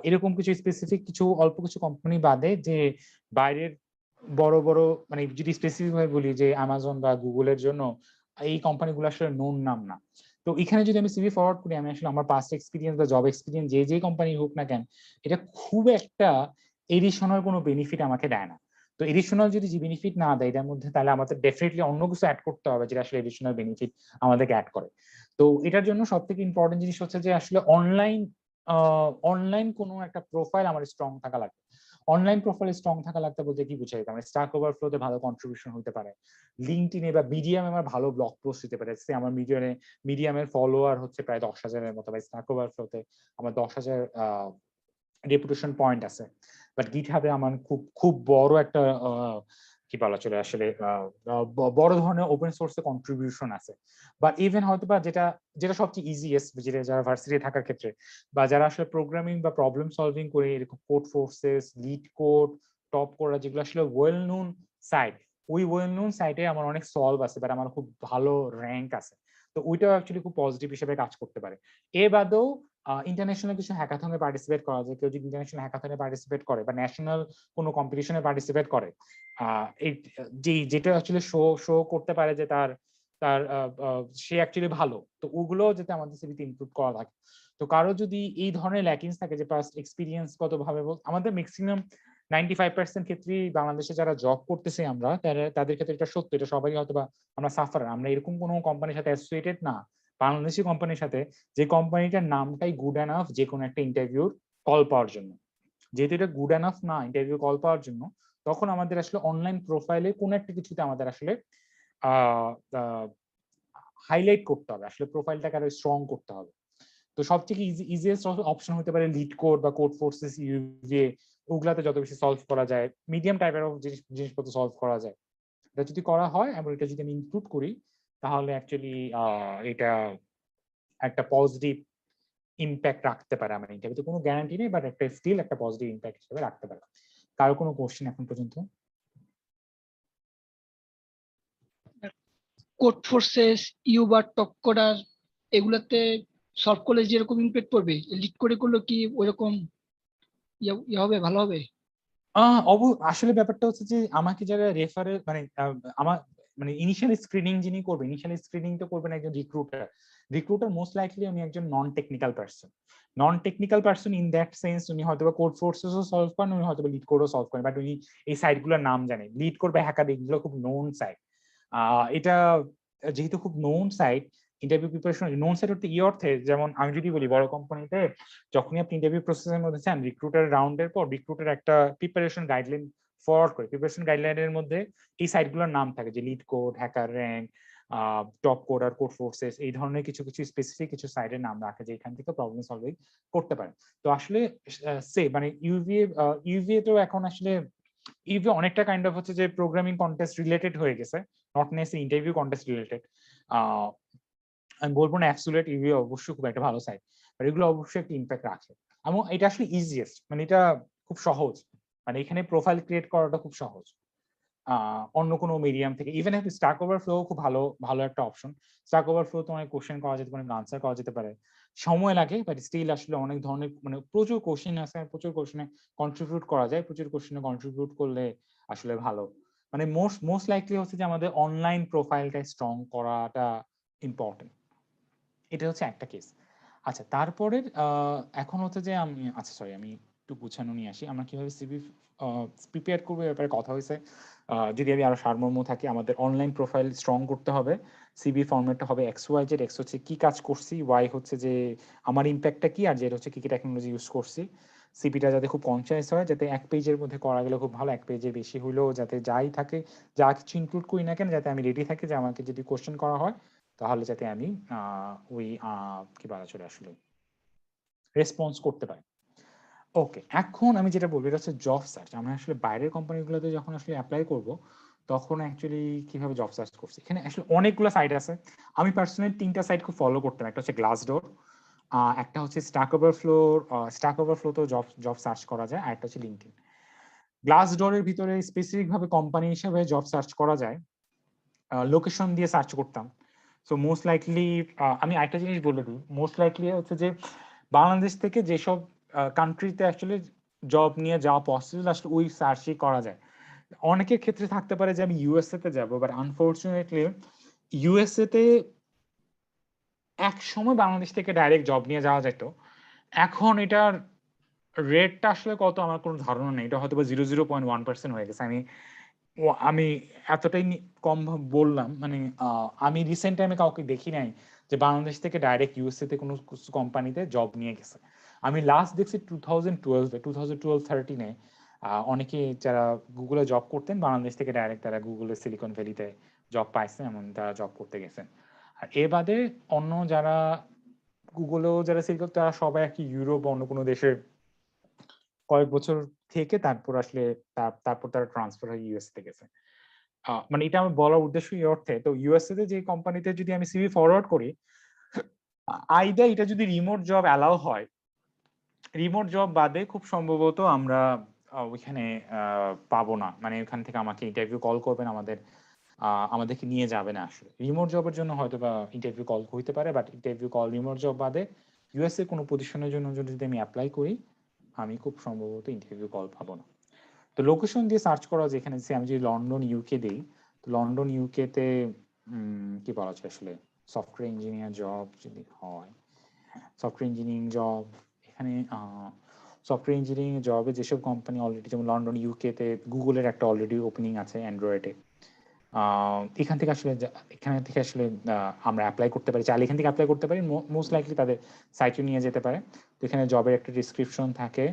এরকম কিছু স্পেসিফিক কিছু অল্প কিছু কোম্পানি বাদে যে বাইরের বড় বড় মানে যদি স্পেসিফিক ভাবে বলি যে অ্যামাজন বা গুগলের জন্য এই কোম্পানিগুলো আসলে নোন নাম না। তো এখানে যদি আমি সিভি ফরওয়ার্ড করি, আমি আসলে আমার পাস্ট এক্সপিরিয়েন্স বা জব এক্সপিরিয়েন্স যে কোম্পানি হোক না কেন, এটা খুব একটা এডিশনাল কোনো বেনিফিট আমাকে দেয় না। তো এডিশনাল যদি যে বেনিফিট না দেয় এটার মধ্যে, তাহলে আমাদের ডেফিনেটলি অন্য কিছু অ্যাড করতে হবে যেটা আসলে এডিশনাল বেনিফিট আমাদেরকে অ্যাড করে। তো এটার জন্য সব থেকে ইম্পর্টেন্ট জিনিস হচ্ছে যে আসলে অনলাইন কোনো একটা প্রোফাইল আমার স্ট্রং থাকা লাগবে। অনলাইন প্রোফাইল স্ট্রং থাকা লাগতে বলতে কি বুঝাই, মানে স্ট্যাক ওভারফ্লোতে ভালো কন্ট্রিবিউশন হতে পারে, লিঙ্কডইনে বা মিডিয়ামে আমার ভালো ব্লগ পোস্ট দিতে পারে। আমার মিডিয়ামের ফলোয়ার হচ্ছে প্রায় 10,000-এর মতো, বা স্ট্যাক ওভারফ্লোতে আমার 10,000 রেপুটেশন পয়েন্ট আছে। বাট গিটহাবে আমার খুব খুব বড় একটা কি বলা চলে আসলে বড় ধরনের ওপেন সোর্সে কন্ট্রিবিউশন আছে। বা ইভেন হয়তো বা যেটা যেটা সবচেয়ে ইজিয়েস্ট, যেটা যারা ভার্সিটি থাকার ক্ষেত্রে বা যারা আসলে প্রোগ্রামিং বা প্রবলেম সলভিং করে এরকম কোড ফোর্সেস, লিড কোড, টপ কোডরা, যেগুলো আসলে ওয়েল নোন সাইট, ওই ওয়েল নোন সাইটে আমার অনেক সলভ আছে, বাট আমার খুব ভালো র্যাঙ্ক আছে। তো ওইটাও অ্যাকচুয়ালি খুব পজিটিভ হিসেবে কাজ করতে পারে। এ বাদেও ইন্টারন্যাশনাল কিছু হ্যাকাথনে পার্টিসিপেট করা যায়। কেউ যদি ইন্টারন্যাশনাল হ্যাকাথনে পার্টিসিপেট করে বা ন্যাশনাল কোনো কম্পিটিশনে পার্টিসিপেট করে, যেটা আসলে শো শো করতে পারে যে তার তার সে অ্যাকচুয়ালি ভালো, তো ওগুলো যাতে আমাদের সিভিতে ইনক্লুড করা থাকে। তো কারো যদি এই ধরনের ল্যাকিংস থাকে যে পাস্ট এক্সপিরিয়েন্স কত ভাবে, আমাদের ম্যাক্সিমাম 95% ক্ষেত্রেই বাংলাদেশে যারা জব করতেছে আমরা তাদের ক্ষেত্রে এটা সত্য, এটা সবাই হয়তো বা আমরা সাফারার, আমরা এরকম কোনো কোম্পানির সাথে অ্যাসোসিয়েটেড না বাংলাদেশি কোম্পানির সাথে যে কোম্পানিটার নামটাই গুড এনাফ যে কোনো একটা ইন্টারভিউর কল পাওয়ার জন্য। যেহেতু এটা গুড এনাফ না ইন্টারভিউ কল পাওয়ার জন্য, তখন আমাদের আসলে অনলাইন প্রোফাইলে কোনো একটা কিছুতে আমাদের আসলে হাইলাইট করতে হবে, আসলে প্রোফাইলটাকে আরো স্ট্রং করতে হবে। তো সবথেকে ইজিয়েস্ট অপশন হতে পারে লিড কোড বা কোড ফোর্সেস, ইউভিএ, ওগুলাতে যত বেশি সলভ করা যায়, মিডিয়াম টাইপের জিনিসপত্র সলভ করা যায়, এটা যদি করা হয় এবং এটা যদি আমি ইনক্লুড করি, তাহলে অ্যাকচুয়ালি এটা একটা পজিটিভ ইম্প্যাক্ট রাখতে পারে আমার ইন্টারভিউতে। কোনো গ্যারান্টি নেই, বাট একটা স্টিল একটা পজিটিভ ইম্প্যাক্ট হিসেবে রাখতে পারে। কারো কোনো কোশ্চেন এখন পর্যন্ত? কোড ফোর্সেস, ইউবার, টপ কোডার এগুলাতে সলভ করলে যেরকম ইমপ্যাক্ট পড়বে, লিড করে করলে কি ওইরকম ইয়ে হবে, ভালো হবে? আসলে ব্যাপারটা হচ্ছে যে আমাকে যারা রেফারে মানে আমার মানে ইনিশিয়াল স্ক্রিনিং যিনি করবে, ইনিশিয়াল স্ক্রিনিং তো করবেন একজন রিক্রুটার মোস্ট লাইকলি উনি একজন non technical person in that sense, উনি হয়তো বা কোড ফোর্সেসও সলভ করেন, উনি হয়তো লিড কোডও সলভ করেন, বাট উনি এই সাইটগুলোর নাম জানেন। লিড কোড বা হ্যাকার এগুলো খুব নোন সাইট। এটা যেহেতু খুব known site, interview preparation known site অর্থে অর্থে, যেমন আমি যদি বলি বড় কোম্পানিতে যখনই আপনি ইন্টারভিউ প্রসেসের মধ্যে চান, রিক্রুটার রাউন্ডের পর রিক্রুটার একটা প্রিপারেশন গাইডলাইন ফরওয়ার্ড করে, প্রিপারেশন গাইডলাইনের মধ্যে এই সাইটগুলোর নাম থাকে, যে LeetCode, HackerRank, TopCoder আর কোড ফোর্সেস, এই ধরনের কিছু কিছু স্পেসিফিক কিছু সাইটের নাম রাখে যে এখান থেকে প্রবলেম সলভিং করতে পারেন। তো আসলে মানে ইউভিএ তো এখন আসলে ইউভিএ অনেকটা কাইন্ড অফ হচ্ছে যে প্রোগ্রামিং কন্টেস্ট রিলেটেড হয়ে গেছে, not necessary interview contest related. আমি বলবো না অ্যাবসলিউট, ইউভিএ অবশ্যই খুব একটা ভালো সাইট, বাট এগুলো অবশ্যই একটা ইম্প্যাক্ট রাখে। এবং এটা আসলে ইজিয়েস্ট, মানে এটা খুব সহজ, মানে এখানে প্রোফাইল ক্রিয়েট করাটা খুব সহজ অন্য কোনো মিডিয়াম থেকে। ইভেন একটা স্ট্যাক ওভারফ্লো খুব ভালো ভালো একটা অপশন। স্ট্যাক ওভারফ্লো তো অনেক কোশ্চেন করা যেতে পারে, আনসার করা যেতে পারে, সময় লাগে, বাট স্টিল আসলে অনেক ধরনের মানে প্রচুর কোশ্চেন আছে, প্রচুর কোশ্চেনে কন্ট্রিবিউট করা যায়, প্রচুর কোশ্চেনে কন্ট্রিবিউট করলে আসলে ভালো। মানে মোস্ট লাইকলি হচ্ছে যে আমাদের অনলাইন প্রোফাইলটা স্ট্রং করাটা ইম্পর্টেন্ট। এটা হচ্ছে একটা কেস। আচ্ছা, তারপরে এখন হচ্ছে যে আমি আমি একটু গুছানো নিয়ে আসি, আমরা কিভাবে সিভি প্রিপেয়ার করবো এ ব্যাপারে কথা হয়েছে। যদি আমি আরো সারমর্ম থাকি, আমাদের অনলাইন প্রোফাইল স্ট্রং করতে হবে। সিভি ফরম্যাটটা হবে XYZ, এক্স হচ্ছে কি কাজ করছি, ওয়াই হচ্ছে যে আমার ইম্প্যাক্টটা কি, আর জেড হচ্ছে কি কি টেকনোলজি ইউজ করছি। সিপিটা যাতে খুব কনসাস হয়, যাতে এক পেজের মধ্যে করা গেলে খুব ভালো, এক পেজের বেশি হইলেও যাতে যাই থাকে, যা কিছু ইনক্লুড করি না কেন, যাতে আমি রেডি থাকি যে আমাকে যদি কোশ্চেন করা হয় তাহলে যাতে আমি ওই কি বলা চলে আসলে রেসপন্স করতে পারি। ওকে, এখন আমি যেটা বলবো এটা হচ্ছে জব সার্চ। আমরা আসলে বাইরের কোম্পানিগুলোতে যখন আসলে অ্যাপ্লাই করব তখন অ্যাকচুয়ালি কিভাবে জব সার্চ করছি, এখানে আসলে অনেকগুলো সাইট আছে। আমি পার্সোনালি 3টা সাইট খুব ফলো করতাম। একটা হচ্ছে গ্লাসডোর, একটা হচ্ছে স্ট্যাক ওভারফ্লো। স্ট্যাক ওভারফ্লোতেও জব জব সার্চ করা যায়, আর একটা হচ্ছে লিঙ্কডইন। গ্লাসডোরের ভিতরে স্পেসিফিক ভাবে কোম্পানি হিসেবে জব সার্চ করা যায়, লোকেশন দিয়ে সার্চ করতাম। সো মোস্ট লাইকলি আমি আরেকটা জিনিস বলে দিই, মোস্ট লাইকলি হচ্ছে যে বাংলাদেশ থেকে যেসব কান্ট্রিতে আসলে জব নিয়ে যাওয়া পসিবল আসলে ওই সার্চই করা যায়। অনেকের ক্ষেত্রে থাকতে পারে যে আমি ইউএসএ তে যাবো, বাট আনফরচুনেটলি ইউএসএ তে এক সময় বাংলাদেশ থেকে ডাইরেক্ট জব নিয়ে যাওয়া যেত। এখন এটার রেটটা আসলে কত আমার কোনো ধারণা নেই, এটা হয়তো বা 0.1% হয়ে গেছে। আমি এতটাই কম বললাম, মানে আমি রিসেন্ট টাইমে কাউকে দেখি নাই যে বাংলাদেশ থেকে ডাইরেক্ট ইউএসএ তে কোনো কোম্পানিতে জব নিয়ে গেছে। আমি লাস্ট দেখছি 2012-13 অনেকে যারা গুগলে জব করতেন বাংলাদেশ থেকে ডাইরেক্ট তারা গুগলের সিলিকন ভ্যালিতে জব পাইছে, এমন তারা জব করতে গেছেন। আর এ বাদে অন্য যারা গুগলেও যারা সিলিকন, তারা সবাই আর কি ইউরোপ বা অন্য কোনো দেশে কয়েক বছর থেকে তারপর আসলে তারপর তারা ট্রান্সফার হয়ে ইউএস তে গেছে। মানে এটা আমার বলার উদ্দেশ্য এই অর্থে, তো ইউএসএ তে যে কোম্পানিতে যদি আমি সিভি ফরওয়ার্ড করি, আইদা এটা যদি রিমোট জব অ্যালাউ হয়, রিমোট জব বাদে খুব সম্ভবত আমরা ওইখানে পাবো না, মানে ওখান থেকে আমাকে ইন্টারভিউ কল করবেন, আমাদেরকে নিয়ে যাবে না। আসলে রিমোট জবের জন্য হয়তো বা ইন্টারভিউ কল হইতে পারে, but interview call remote job বাদে ইউএসএ কোনো পজিশনের জন্য যদি আমি অ্যাপ্লাই করি, আমি খুব সম্ভবত ইন্টারভিউ কল পাবো না। তো লোকেশন দিয়ে সার্চ করা, যেখানে আমি যদি লন্ডন ইউকে দিই, তো লন্ডন ইউকে তে কি বলা যায় আসলে সফটওয়্যার ইঞ্জিনিয়ার জব যদি হয়, সফটওয়্যার ইঞ্জিনিয়ারিং জব, এখানে সফটওয়্যার ইঞ্জিনিয়ারিং জবে যেসব কোম্পানি অলরেডি, যেমন লন্ডন ইউকে তে গুগলের একটা অলরেডি ওপেনিং আছে অ্যান্ড্রয়েডে। এখান থেকে আসলে এখান থেকে আসলে আমরা অ্যাপ্লাই করতে পারি, চাইলে এখান থেকে অ্যাপ্লাই করতে পারি, মোস্ট লাইকলি তাদের সাইটে নিয়ে যেতে পারে। তো এখানে জবের একটা ডিসক্রিপশন থাকে,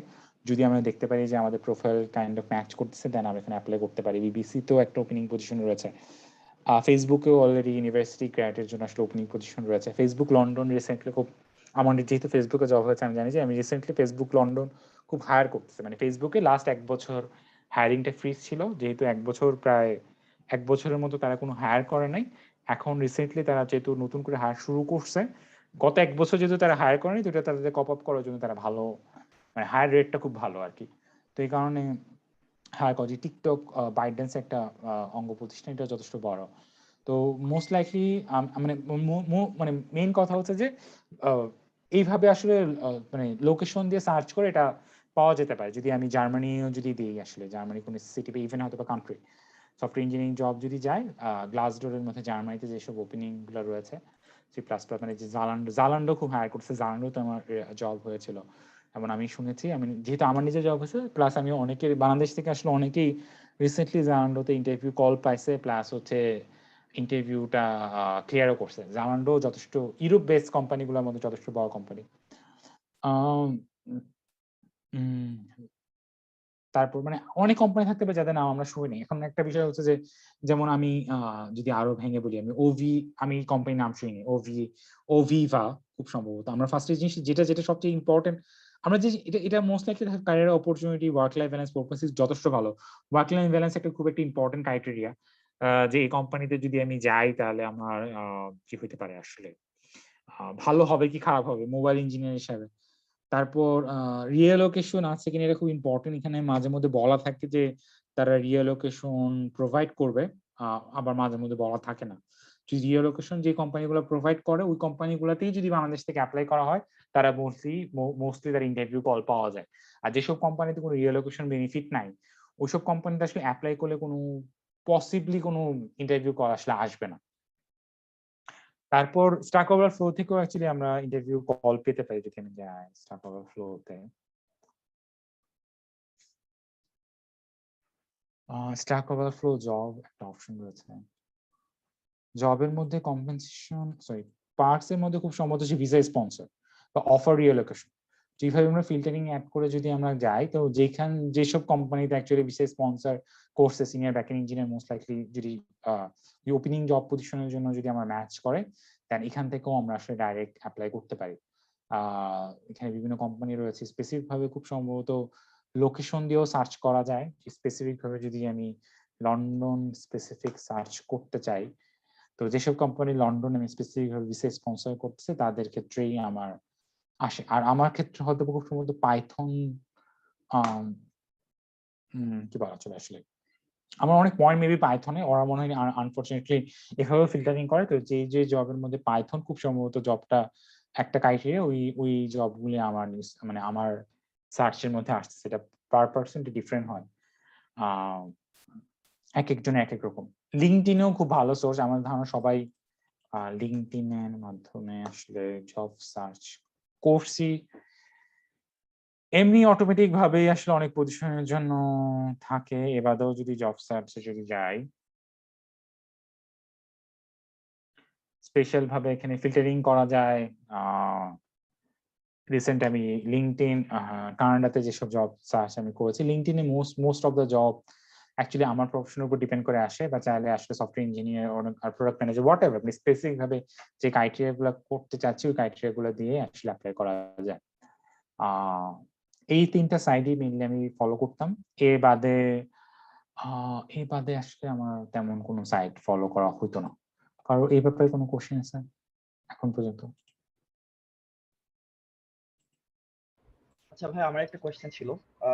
যদি আমরা দেখতে পারি যে আমাদের প্রোফাইল কাইন্ড অফ ম্যাচ করতেছে, দেন আমরা এখানে অ্যাপ্লাই করতে পারি। বিবিসিতেও একটা ওপেনিং পজিশন রয়েছে, ফেসবুকেও অলরেডি ইউনিভার্সিটি গ্র্যাডের জন্য আসলে ওপেনিং পজিশন রয়েছে। ফেসবুক লন্ডন রিসেন্টলি খুব, আমার যেহেতু ফেসবুকে জব হয়েছে আমি জানি যে আমি রিসেন্টলি ফেসবুক লন্ডন খুব হায়ার করতেছে। মানে ফেসবুকে লাস্ট 1 বছর হায়ারিংটা ফ্রিজ ছিল, যেহেতু 1 বছর প্রায় 1 বছরের মতো তারা কোনো হায়ার করে নাই। এখন রিসেন্টলি তারা যেহেতু নতুন করে হায়ার শুরু করছে, গত 1 বছর যেহেতু তারা হায়ার করেনি, তো এটা তাদের কপ আপ করার জন্য তারা ভালো, মানে হায়ার রেটটা খুব ভালো আর কি। তো এই কারণে হায়ার করে টিকটক, বাইডেন্স একটা অঙ্গ প্রতিষ্ঠান, এটা যথেষ্ট বড়। তো মোস্ট লাইকলি মানে মানে মেইন কথা হচ্ছে যে এইভাবে আসলে মানে লোকেশন দিয়ে সার্চ করে এটা পাওয়া যেতে পারে। যদি আমি জার্মানিও যদি দিই, আসলে জার্মানি কোনো সিটি বা ইভেন হয়তো বা কান্ট্রি সফটওয়্যার ইঞ্জিনিয়ারিং জব যদি যায়, গ্লাসডোরের মধ্যে জার্মানিতে যেসব ওপেনিং গুলো রয়েছে, সি প্লাস প্লাস, মানে যে জালান্ডো খুব হায়ার করছে, জালান্ডো তো আমার জব হয়েছিল এমন আমি শুনেছি। আমি যেহেতু আমার নিজের জব হয়েছে, প্লাস আমি অনেকের বাংলাদেশ থেকে আসলে অনেকেই রিসেন্টলি জালান্ডোতে ইন্টারভিউ কল পাইছে, প্লাস হচ্ছে ইন্টারভিউটা ক্লিয়ারও করছে। জালান্ডো যথেষ্ট ইউরোপ বেসড কোম্পানিগুলোর মধ্যে যথেষ্ট বড় কোম্পানি। তারপর মানে অনেক কোম্পানি থাকতে পারে যাদের নাম আমরা শুনি। এখন একটা বিষয় হচ্ছে যে, যেমন আমি যদি আরো ভেঙে বলি, আমি কোম্পানির নাম শুনি ওভিভা খুব সম্ভবত। আমরা ফার্স্টে জিনিস যেটা যেটা সবচেয়ে ইম্পর্টেন্ট, আমরা যে এটা most likely career opportunity, work life balance purpose যথেষ্ট ভালো। ওয়ার্ক লাইফ ব্যালেন্স একটা খুব একটা ইম্পর্টেন্ট ক্রাইটেরিয়া, যে এই কোম্পানিতে যদি আমি যাই তাহলে আমার কি হইতে পারে আসলে, ভালো হবে কি খারাপ হবে মোবাইল ইঞ্জিনিয়ার হিসাবে। তারপর রিয়েলোকেশন আছে কিনা, এটা খুব ইম্পর্টেন্ট। এখানে মাঝে মধ্যে বলা থাকে যে তারা রিয়েলোকেশন প্রোভাইড করবে, আবার মাঝে মধ্যে বলা থাকে না। যদি রিয়েলোকেশন যে কোম্পানিগুলো প্রোভাইড করে, ওই কোম্পানিগুলোতেই যদি বাংলাদেশ থেকে অ্যাপ্লাই করা হয়, তারা মোস্টলি তার ইন্টারভিউ কল পাওয়া যায়। আর যেসব কোম্পানিতে কোনো রিয়েলোকেশন বেনিফিট নাই, ওইসব কোম্পানিতে আসলে অ্যাপ্লাই করলে কোনো পসিবলি কোনো ইন্টারভিউ কল আসলে আসবে না। তারপর স্ট্যাক ওভারফ্লো থেকেও অ্যাকচুয়ালি আমরা ইন্টারভিউ কল পেতে পারি যদি আমি যাই স্ট্যাক ওভারফ্লোতে। স্ট্যাক ওভারফ্লো জব একটা অপশন রয়েছে। জবের মধ্যে কম্পেনসেশন, সরি, পার্টস এর মধ্যে খুব সম্ভবত ভিসা স্পন্সর বা অফার রিয়েলোকেশন। যেভাবে আমরা ফিল্টারিং অ্যাড করে যদি আমরা যাই, তো যেসব কোম্পানিতে অ্যাকচুয়ালি বিশেষ স্পন্সর কোর্সে senior backend engineer most likely যদি ওপেনিং জব পজিশনের জন্য যদি আমরা ম্যাচ করে, দেন এখান থেকেও আমরা আসলে ডাইরেক্ট অ্যাপ্লাই করতে পারি। এখানে বিভিন্ন কোম্পানি রয়েছে, স্পেসিফিক ভাবে খুব সম্ভবত লোকেশন দিয়েও সার্চ করা যায়। স্পেসিফিক ভাবে যদি আমি লন্ডন স্পেসিফিক সার্চ করতে চাই, তো যেসব কোম্পানি লন্ডন আমি স্পেসিফিক ভাবে বিশেষ স্পন্সর করতেছে তাদের ক্ষেত্রেই আমার আসে। আর আমার ক্ষেত্রে হয়তো খুব সম্ভবত পাইথন কি বলা চলে আসলে, আমার অনেক পয়েন্ট মেবি পাইথনে, ওরা মনে হয় আনফরচুনেটলি এভাবে ফিল্টারিং করে। তো যে জবের মধ্যে পাইথন খুব সম্ভবত জবটা একটা ক্রাইটেরিয়া, ওই জবগুলি আমার মানে আমার সার্চের মধ্যে আসছে। সেটা পার পার্সন ডিফারেন্ট হয়, এক একজনে এক এক রকম। লিঙ্কডইনেও খুব ভালো সোর্স, আমার ধারণা সবাই লিঙ্কডইনের মাধ্যমে আসলে জব সার্চ করছি। এমনি অটোমেটিক ভাবে আসলে অনেক পজিশনের জন্য থাকে। এবারেও যদি জব সার্চে যদি যাই, স্পেশাল ভাবে এখানে ফিল্টারিং করা যায়। রিসেন্ট আমি লিঙ্কডইন কানাডাতে যেসব জব সার্চ আমি করেছি, লিঙ্কডইনে most of the job actually আমার প্রফেশনের উপর ডিপেন্ড করে আসে, বা চাইলে আসলে সফটওয়্যার ইঞ্জিনিয়ার আর প্রোডাক্ট ম্যানেজার হোয়াট এভার, আপনি স্পেসিফিক ভাবে যে ক্রাইটেরিয়া গুলো করতে চাচ্ছি ওই ক্রাইটেরিয়া গুলো দিয়ে আসলে অ্যাপ্লাই করা যায়। এই 3টা সাইডই মেইনলি আমি ফলো করতাম। এ বাদে আসলে আমার তেমন কোনো সাইট ফলো করা হতো না। কারণ এই ব্যাপারে কোনো কোশ্চেন আছে এখন পর্যন্ত? আচ্ছা ভাই, আমার একটা কোয়েশ্চেন ছিল।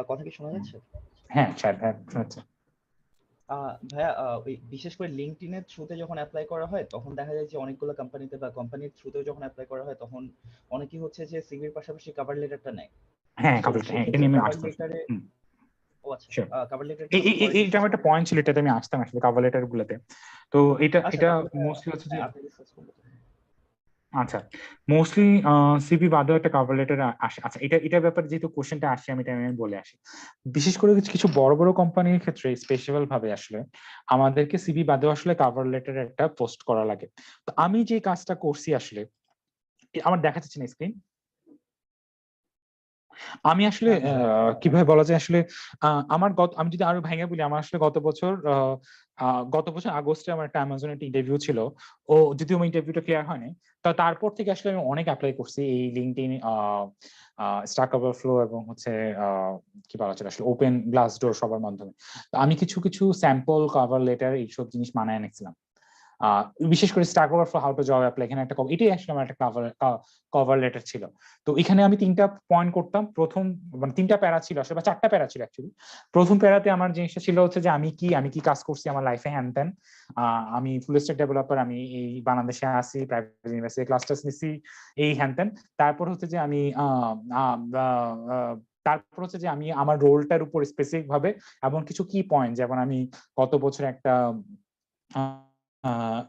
কথা কি শোনা যাচ্ছে? হ্যাঁ স্যার, হ্যাঁ শোনাচ্ছে। ভাইয়া, ওই বিশেষ করে লিঙ্কডইনের থ্রুতে যখন অ্যাপ্লাই করা হয় তখন দেখা যায় যে অনেকগুলো কোম্পানিতে বা কোম্পানির থ্রুতেও যখন অ্যাপ্লাই করা হয় তখন অনেকেই হচ্ছে যে সিভির পাশাপাশি কভার লেটারটা নেয়। হ্যাঁ তো কভার, হ্যাঁ এটা সেক্ষেত্রে নিয়ে আমি কভার আসতাম। লেটারে ও আচ্ছা, Sure. কভার লেটারটা এইটা আমার একটা পয়েন্ট ছিল, এটাতে আমি আসতাম আসলে কভার লেটার গুলোতে। তো এটা মোস্টলি হচ্ছে যে আপনি ডিসকাস করবেন। আচ্ছা, মোস্টলি সিভি বাদেও একটা কভার লেটার আসে। আচ্ছা, এটার ব্যাপারে যেহেতু কোশ্চেনটা আসছে আমি এটা বলে আসি। বিশেষ করে কিছু বড় বড় কোম্পানির ক্ষেত্রে স্পেশাল ভাবে আসলে আমাদেরকে সিভি বাদেও আসলে কভার লেটার একটা পোস্ট করা লাগে। তো আমি যে কাজটা করছি আসলে, আমার দেখা যাচ্ছে না স্ক্রিন, আমি আসলে কিভাবে বলা যায় আসলে আমি যদি আরো ভেঙে বলি, আমার আসলে গত বছর আগস্টে আমার একটা অ্যামাজনে একটা ইন্টারভিউ ছিল। যদিও আমার ইন্টারভিউটা ক্লিয়ার হয়নি, তারপর থেকে আসলে আমি অনেক অ্যাপ্লাই করছি এই লিঙ্কডইন, স্ট্যাক ওভারফ্লো এবং হচ্ছে কি বলা যায় আসলে ওপেন গ্লাসডোর সবার মাধ্যমে। তো আমি কিছু স্যাম্পল কভার লেটার এইসব জিনিস বানায় এনেছিলাম। বিশেষ করে stack overflow how to job apply, এখানে একটা এটাই আসলে আমার একটা কভার লেটার ছিল। তো এখানে আমি 3টা পয়েন্ট করতাম। প্রথম মানে 3টা প্যারা ছিল আসলে, বা 4টা প্যারা ছিল অ্যাকচুয়ালি। প্রথম প্যারাতে আমার জিনিসটা ছিল হচ্ছে যে আমি কি কাজ করছি আমার লাইফে, হ্যান ত্যান। আমি ফুল স্ট্যাক ডেভেলপার, আমি এই বাংলাদেশে আসি, প্রাইভেট ইউনিভার্সিটি ক্লাস নিছি, এই হ্যান ত্যান। তারপর হচ্ছে যে আমি আমার রোলটার উপর স্পেসিফিক ভাবে এমন কিছু কি পয়েন্ট, যেমন আমি গত বছর একটা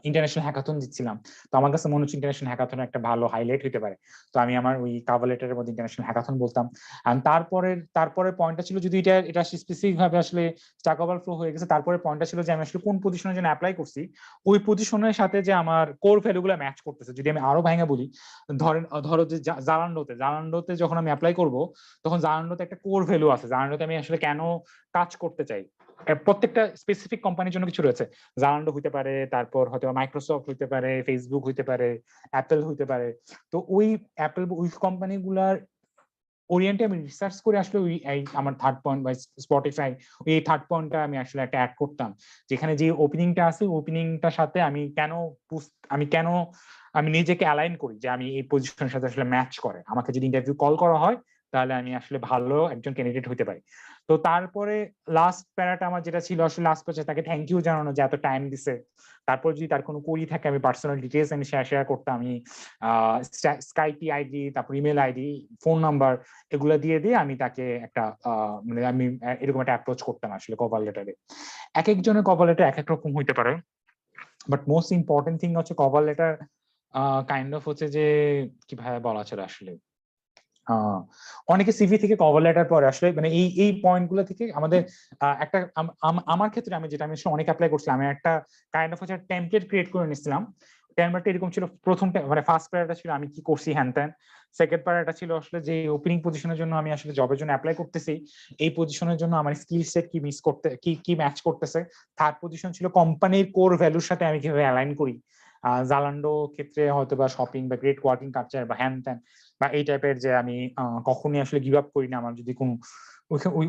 ইন্টারন্যাশনাল হ্যাকাথন দিচ্ছিলাম। তো আমার কাছে মনে হচ্ছে ইন্টারন্যাশনাল হ্যাকাথন একটা ভালো হাইলাইট হতে পারে। তো আমি আমার ওই কভার লেটারের মধ্যে ইন্টারন্যাশনাল হ্যাকাথন বলতাম। আর তারপরে পয়েন্টটা ছিল, যদি এটা স্পেসিফিক ভাবে আসলে স্ট্যাক ওভারফ্লো হয়ে গেছে, তারপরে পয়েন্টটা ছিল যে আমি আসলে কোন পজিশনের জন্য অ্যাপ্লাই করছি, ওই পজিশনের সাথে যে আমার কোর ভ্যালুগুলো ম্যাচ করতেছে। যদি আমি আরো ভাঙা বলি, ধরো যে জালান্ডোতে যখন আমি অ্যাপ্লাই করব, তখন জালান্ডোতে একটা কোর ভ্যালু আছে। জালান্ডোতে আমি আসলে কেন কাজ করতে চাই, প্রত্যেকটা স্পেসিফিক কোম্পানির জন্য কিছু রয়েছে। জালান্ডো হইতে পারে, তারপর হয়তো মাইক্রোসফট হইতে পারে, ফেসবুক হইতে পারে, অ্যাপেল হইতে পারে। তো ওই কোম্পানি গুলার ওরিয়েন্টে আমি রিসার্চ করে আসলে আমার থার্ড পয়েন্ট বা স্পটিফাই, এই থার্ড পয়েন্টটা আমি আসলে একটা অ্যাড করতাম, যেখানে যে ওপেনিংটা আছে ওপেনিংটার সাথে আমি নিজেকে অ্যালাইন করি যে আমি এই পজিশনের সাথে আসলে ম্যাচ করে। আমাকে যদি ইন্টারভিউ কল করা হয় তাহলে আমি আসলে ভালো একজন ক্যান্ডিডেট হতে পারি। তো তারপরে লাস্ট প্যারাটা আমার যেটা ছিল আসলে, লাস্ট পেজে তাকে থ্যাংক ইউ জানানো যে এত টাইম দিছে। তারপর যদি তার কোনো কোরি থাকে, আমি পার্সোনাল ডিটেলস আমি শেয়ার করতাম। আমি স্কাইপি আইডি, তারপর ইমেল আইডি, ফোন নাম্বার, এগুলো দিয়ে আমি তাকে একটা মানে আমি এরকম একটা অ্যাপ্রোচ করতাম আসলে কভার লেটারে। এক একজনের কভার লেটার এক এক রকম হইতে পারে, বাট মোস্ট ইম্পর্টেন্ট থিং হচ্ছে কভার লেটার কাইন্ড অফ হচ্ছে যে কিভাবে বলা চলে আসলে, অনেকে সিভি থেকে কভার লেটার পরে আসলে মানে এই পয়েন্ট গুলো থেকে আমাদের একটা আমার ক্ষেত্রে আমি যেটা আমি অনেক অ্যাপ্লাই করছিলাম, আমি একটা কাইন্ড অফ হচ্ছে টেমপ্লেট ক্রিয়েট করে নিছিলাম। 10 এরকম ছিল। প্রথমটা মানে ফার্স্ট প্যারাটা ছিল আমি কি করছি হ্যান ত্যান। সেকেন্ড প্যারাটা ছিল আসলে যে ওপেনিং পজিশনের জন্য আমি আসলে জবের জন্য অ্যাপ্লাই করতেছি, এই পজিশনের জন্য আমার স্কিল সেট কি মিস করতে কি ম্যাচ করতেছে। থার্ড পজিশন ছিল কোম্পানির কোর ভ্যালুর সাথে আমি কিভাবে অ্যালাইন করি। জালান্ডো ক্ষেত্রে হয়তো বা শপিং বা গ্রেট ওয়ার্কিং কালচার বা হ্যান ত্যান বা এই টাইপের যে আমি কখনই আসলে গিভ আপ করি না। আমার যদি কোনো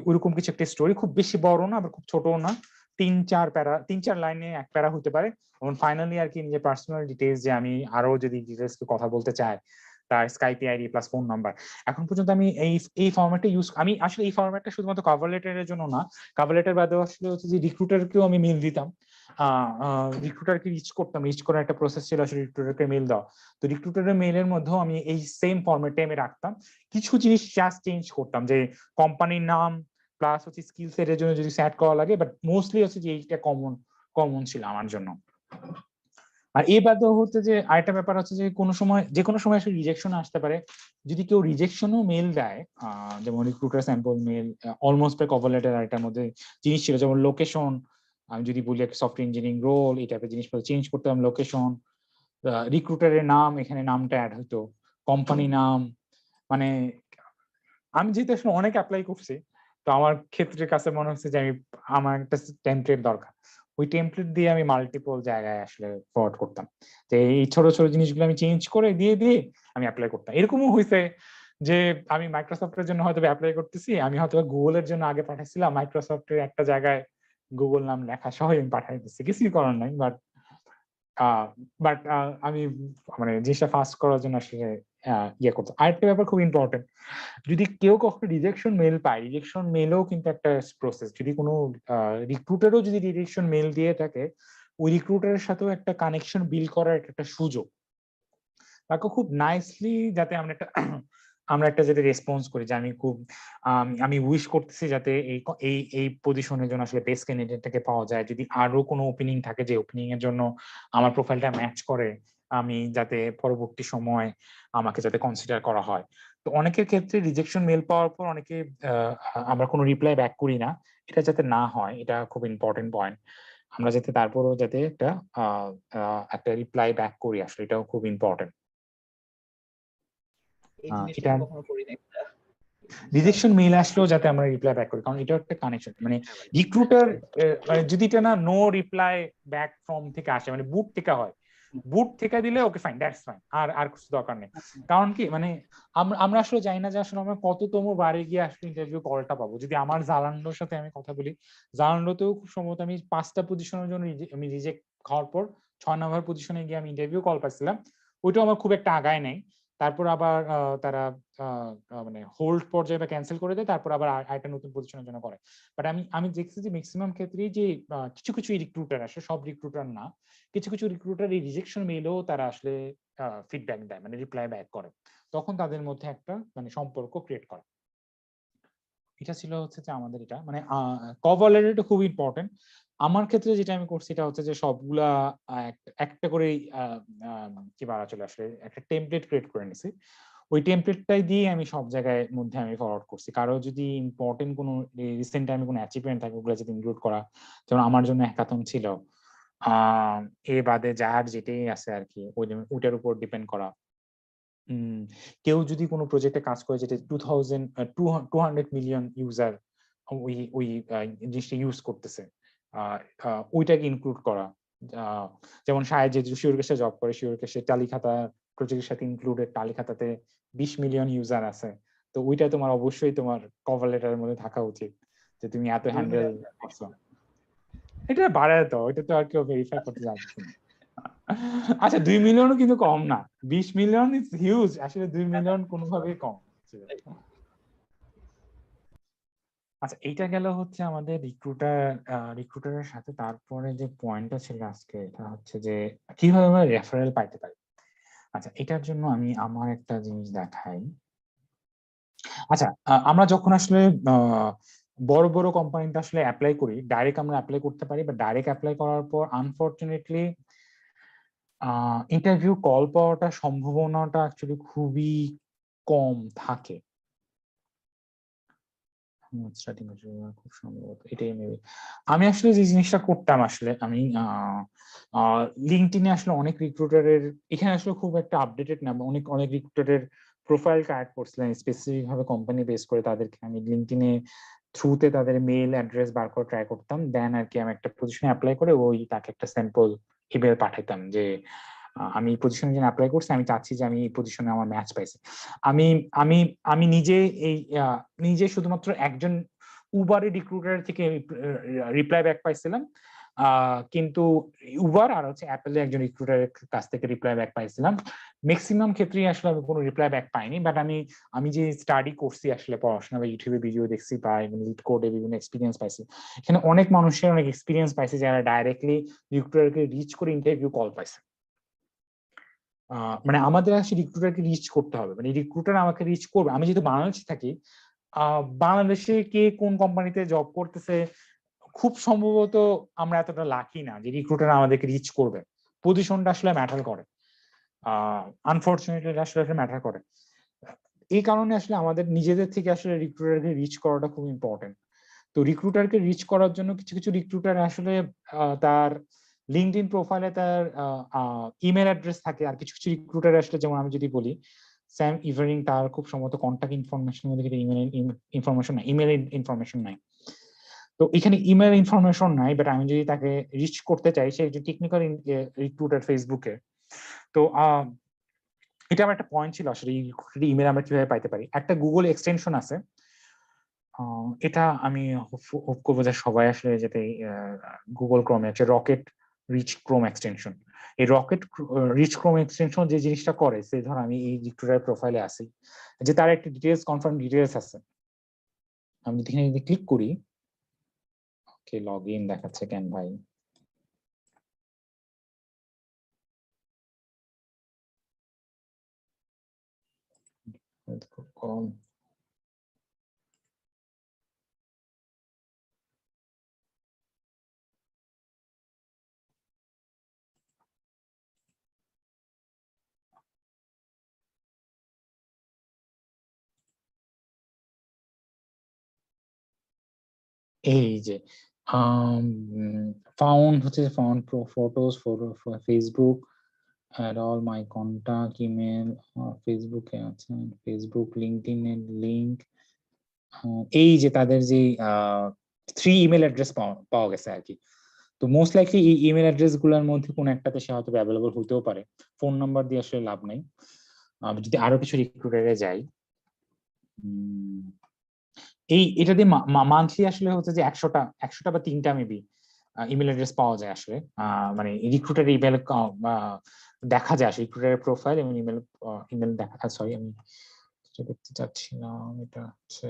ওইরকম কিছু একটা স্টোরি, খুব বেশি বড় না আবার খুব ছোট না, 3-4 লাইনে এক প্যারা হতে পারে। এবং ফাইনালি আর কি নিজের পার্সোনাল ডিটেইলস, যে আমি আরো যদি ডিটেইলস কথা বলতে চাই, তার Skype ID plus phone number. এখন পর্যন্ত আমি এই ফরম্যাটটা আমি আসলে এই ফরম্যাটটা শুধুমাত্র কভার লেটারের জন্য না, কভার লেটার বাদেও আসলে হচ্ছে যে রিক্রুটারকেও আমি মেল দিতাম, রিক্রুটারকে রিচ করতাম। রিচ করার একটা প্রসেস ছিল আসলে রিক্রুটারকে মেল দেওয়া। তো রিক্রুটারের মেলের মধ্যেও আমি এই সেম ফরম্যাটে আমি রাখতাম, কিছু জিনিস জাস্ট চেঞ্জ করতাম, যে কোম্পানির নাম প্লাস হচ্ছে স্কিল সেটের জন্য যদি সেট করা লাগে, বাট মোস্টলি হচ্ছে যে এইটা কমন ছিল আমার জন্য। আর এই বাদেও হচ্ছে যে আরেকটা ব্যাপার হচ্ছে যে যে কোনো সময় আসলে রিজেকশন আসতে পারে। যদি কেউ রিজেকশনও মেল দেয়, যেমন recruiter sample mail almost cover letter আরেকটার মধ্যে জিনিস ছিল, যেমন লোকেশন। আমি যদি বলি একটা সফটওয়্যার ইঞ্জিনিয়ারিং রোল, এই টাইপের জিনিসপত্র চেঞ্জ করতাম, লোকেশন, রিক্রুটারের নাম, এখানে নামটা অ্যাড হতো, কোম্পানি নাম। মানে আমি যেহেতু আসলে অনেক অ্যাপ্লাই করছি, তো আমার ক্ষেত্রে কাছে মনে হচ্ছে যে আমার একটা টেমপ্লেট দরকার। ওই টেমপ্লেট দিয়ে আমি মাল্টিপল জায়গায় আসলে ফরওয়ার্ড করতাম, যে এই ছোট ছোট জিনিসগুলো আমি চেঞ্জ করে দিয়ে আমি অ্যাপ্লাই করতাম। এরকমও হয়েছে যে আমি মাইক্রোসফটের জন্য হয়তো অ্যাপ্লাই করতেছি, আমি হয়তো গুগলের জন্য আগে পাঠাইছিলাম, মাইক্রোসফটের একটা জায়গায় গুগল নাম লেখা সহ আমি পাঠাই দিচ্ছি, কিছুই করার নাই। বাট আমি মানে জিনিসটা ফাস্ট করার জন্য আসলে ইয়ে করতাম। আরেকটা ব্যাপার খুব ইম্পর্টেন্ট, যদি কেউ কখনো রিজেকশন মেল পায়, রিজেকশন মেলও কিন্তু একটা প্রসেস। যদি কোনো রিক্রুটারও যদি রিজেকশন মেল দিয়ে থাকে, ওই রিক্রুটারের সাথেও একটা কানেকশন বিল্ড করার একটা সুযোগ। তাকে খুব নাইসলি যাতে আমরা একটা যাতে রেসপন্স করি, যে আমি উইশ করতেছি যাতে এই পজিশনের জন্য আসলে বেস্ট ক্যান্ডিডেটটাকে পাওয়া যায়। যদি আরো কোনো ওপেনিং থাকে যে ওপেনিং এর জন্য আমার প্রোফাইলটা ম্যাচ করে, আমি যাতে পরবর্তী সময় আমাকে যাতে কনসিডার করা হয়। তো অনেকের ক্ষেত্রে রিজেকশন মেল পাওয়ার পর অনেকে আমরা কোনো রিপ্লাই ব্যাক করি না, এটা যাতে না হয়, এটা খুব ইম্পর্টেন্ট পয়েন্ট। আমরা যাতে তারপরও যাতে একটা রিপ্লাই ব্যাক করি, আসলে এটাও খুব ইম্পর্টেন্ট। এই জিনিসটা এটা আমি কখনো করি নাই। রিজেকশন মেইল আসলেও যাতে আমরা রিপ্লাই ব্যাক করি, কারণ এটা একটা কানেকশন। মানে রিক্রুটার মানে যদি এটা না নো রিপ্লাই ব্যাক ফ্রম থেকে আসে, মানে বুট থেকে হয়, বুট থেকে দিলে ওকে ফাইন, দ্যাটস ফাইন, আর কিছু দরকার নেই। কারণ কি মানে আমরা আসলে জানি না যে আসলে আমরা কততম বারে গিয়ে আসলে ইন্টারভিউ কলটা পাবো। যদি আমার জালান্ডোর সাথে আমি কথা বলি, জালান্ডোতেও খুব সম্ভবত আমি 5টা পজিশনের জন্য আমি রিজেক্ট হওয়ার পর 6 নম্বর পজিশনে গিয়ে আমি ইন্টারভিউ কল পাইছিলাম, ওইটাও আমার খুব একটা আগায় নাই। তারপর আবার তারা মানে হোল্ড পর্যায়ে বা ক্যান্সেল করে দেয়, তারপর আবার আরেকটা নতুন পজিশনের জন্য করে। বাট আমি দেখছি যে ম্যাক্সিমাম ক্ষেত্রেই যে কিছু রিক্রুটার আসে, সব রিক্রুটার না, কিছু রিক্রুটার এই রিজেকশন মেইলেও তারা আসলে ফিডব্যাক দেয়, মানে রিপ্লাই ব্যাক করে, তখন তাদের মধ্যে একটা মানে সম্পর্ক ক্রিয়েট করে। এটা ছিল হচ্ছে যে আমাদের এটা মানে কভার লেটারটা খুব ইম্পর্টেন্ট। আমার ক্ষেত্রে যেটা আমি করছি এটা হচ্ছে যে সবগুলা একটা করে কি বলা চলে আসলে একটা টেমপ্লেট ক্রিয়েট করে নিছি। ওই টেমপ্লেটটাই দিয়ে আমি সব জায়গায় মধ্যে আমি ফরওয়ার্ড করছি। কারো যদি ইম্পর্টেন্ট কোনো রিসেন্ট টাইমে কোনো অ্যাচিভমেন্ট থাকে, ওগুলো যদি ইনক্লুড করা, যেমন আমার জন্য হ্যাকাথন ছিল, এ বাদে যার যেটাই আছে আর কি ওইটার উপর ডিপেন্ড করা। কেউ যদি কোনো প্রজেক্টে কাজ করে যেটা 200 মিলিয়ন ইউজার ওই জিনিসটা ইউজ করতেছে, ওইটাকে ইনক্লুড করা। যেমন সাহেব যে শিওরকেশে জব করে, শিওরকেশে টালিখাতা প্রজেক্টের সাথে ইনক্লুডেড, টালিখাতাতে 20 মিলিয়ন ইউজার আছে, তো ওইটা তোমার অবশ্যই তোমার কভার লেটারের মধ্যে থাকা উচিত যে তুমি এত হ্যান্ডেল করছো। এটা বাড়ায় তো, ওইটা তো আর কেউ ভেরিফাই করতে যাচ্ছে না। আচ্ছা 2 মিলিয়নও কিন্তু কম না, 20 মিলিয়ন ইজ হিউজ, আসলে 2 মিলিয়ন কোনোভাবেই কম। আচ্ছা এইটা গেল হচ্ছে আমাদের রিক্রুটারের সাথে। তারপরে যে পয়েন্টটা ছিল আজকে, এটা হচ্ছে যে কিভাবে আমরা রেফারেল পাইতে পারি। আচ্ছা এটার জন্য আমি আমার একটা জিনিস দেখাই। আচ্ছা আমরা যখন আসলে বড় বড় কোম্পানিতে আসলে অ্যাপ্লাই করি, ডাইরেক্ট আমরা অ্যাপ্লাই করতে পারি, বা ডাইরেক্ট অ্যাপ্লাই করার পর আনফরচুনেটলি ইন্টারভিউ কল পাওয়াটা সম্ভাবনাটা অ্যাকচুয়ালি খুবই কম থাকে। স্টার্টিং খুব সম্ভবত এটাই মেবি। আমি আসলে যে জিনিসটা করতাম আসলে আমি লিঙ্কডইনে আসলে অনেক রিক্রুটারের এখানে আসলে খুব একটা আপডেটেড না, অনেক অনেক রিক্রুটারের প্রোফাইল কানেক্ট করছিলাম স্পেসিফিক ভাবে কোম্পানি বেস করে, তাদেরকে আমি লিঙ্কডইনে থ্রুতে তাদের মেইল অ্যাড্রেস বার করে ট্রাই করতাম, দেন আর কি আমি একটা পজিশনে অ্যাপ্লাই করে ওই তাকে একটা স্যাম্পল ইমেল পাঠাতাম যে আমি এই পজিশনে যেন অ্যাপ্লাই করছি, আমি চাচ্ছি যে আমি এই পজিশনে আমার ম্যাচ পাইছি। আমি আমি আমি নিজে এই নিজে শুধুমাত্র একজন উবারের রিক্রুটার থেকে রিপ্লাই ব্যাক পাইছিলাম, কিন্তু উবার আর হচ্ছে অ্যাপেলে একজন রিক্রুটারের কাছ থেকে রিপ্লাই ব্যাক পাইছিলাম। ম্যাক্সিমাম ক্ষেত্রেই আসলে আমি কোনো রিপ্লাই ব্যাক পাইনি, বাট আমি যে স্টাডি করছি আসলে পড়াশোনা বা ইউটিউবে ভিডিও দেখছি বা লিড কোডে বিভিন্ন এক্সপিরিয়েন্স পাইছি, এখানে অনেক মানুষের অনেক এক্সপিরিয়েন্স পাইছে যারা ডাইরেক্টলি রিক্রুটারকে রিচ করে ইন্টারভিউ কল পাইছে। মানে আমাদের আসলে রিক্রুটারকে রিচ করতে হবে, মানে রিক্রুটার আমাকে রিচ করবে। আমি যেহেতু বাংলাদেশে থাকি, বাংলাদেশে কে কোন কোম্পানিতে জব করতেছে খুব সম্ভবত আমরা এতটা লাকি না যে রিক্রুটার আমাদেরকে রিচ করবে। পজিশনটা আসলে ম্যাটার করে, আনফরচুনেটলি আসলে ম্যাটার করে। এই কারণে আসলে আমাদের নিজেদের থেকে আসলে রিক্রুটারকে রিচ করাটা খুব ইম্পর্টেন্ট। তো রিক্রুটারকে রিচ করার জন্য কিছু কিছু রিক্রুটার আসলে তার লিঙ্কডইন প্রোফাইলে তার ইমেল অ্যাড্রেস থাকে, আর কিছু কিছু রিক্রুটার আসলে যেমন আমি যদি বলি স্যাম ইভারিং, তার খুব সম্ভবত কন্ট্যাক্ট ইনফরমেশন মধ্যে ইমেল ইনফরমেশন নাই, ইমেল ইনফরমেশন নাই। তো এখানে ইমেল ইনফরমেশন নাই, বাট আমি যদি তাকে রিচ করতে চাই, সে একজন টেকনিক্যাল রিক্রুটার ফেসবুকে, তো এটা আমার একটা পয়েন্ট ছিল আসলে ইমেল আমরা কিভাবে পাইতে পারি। একটা গুগল এক্সটেনশন আছে, এটা আমি হোপ করবো যে সবাই আসলে যাতে গুগল ক্রোমে আছে রকেট রিচ ক্রোম এক্সটেনশন। এই রকেট রিচ ক্রোম এক্সটেনশন যে জিনিসটা করে, সে ধর আমি এই রিক্রুটার প্রোফাইলে আছি, যে তার একটা ডিটেলস কনফার্ম ডিটেলস আছে, আমি এখানে যদি ক্লিক করি, ওকে লগ ইন দেখাচ্ছে কেন ভাই, খুব কম। এই যে ফাউন্ড হচ্ছে found photos Facebook ad all my contact email, ফেসবুকে আছে ফেসবুক লিঙ্কডইন এর লিংক, এই যে তাদের যে 3 ইমেল অ্যাড্রেস পাওয়া গেছে আর কি। তো মোস্ট লাইকলি এই ইমেল অ্যাড্রেস গুলোর মধ্যে কোন একটাতে সে হয়তো অ্যাভেলেবল হতেও পারে, ফোন নাম্বার দিয়ে আসলে লাভ নাই। যদি আরো কিছু রিক্রুটারে যাই, এটা দিয়ে মান্থলি আসলে হচ্ছে যে 100টা বা 3টা মেবি ইমেল অ্যাড্রেস পাওয়া যায় আসলে, মানে রিক্রুটার ইমেল দেখা যায় আসলে রিক্রুটারের প্রোফাইল এবং ইমেল ইমেল দেখা। সরি আমি দেখতে চাচ্ছি না, এটা হচ্ছে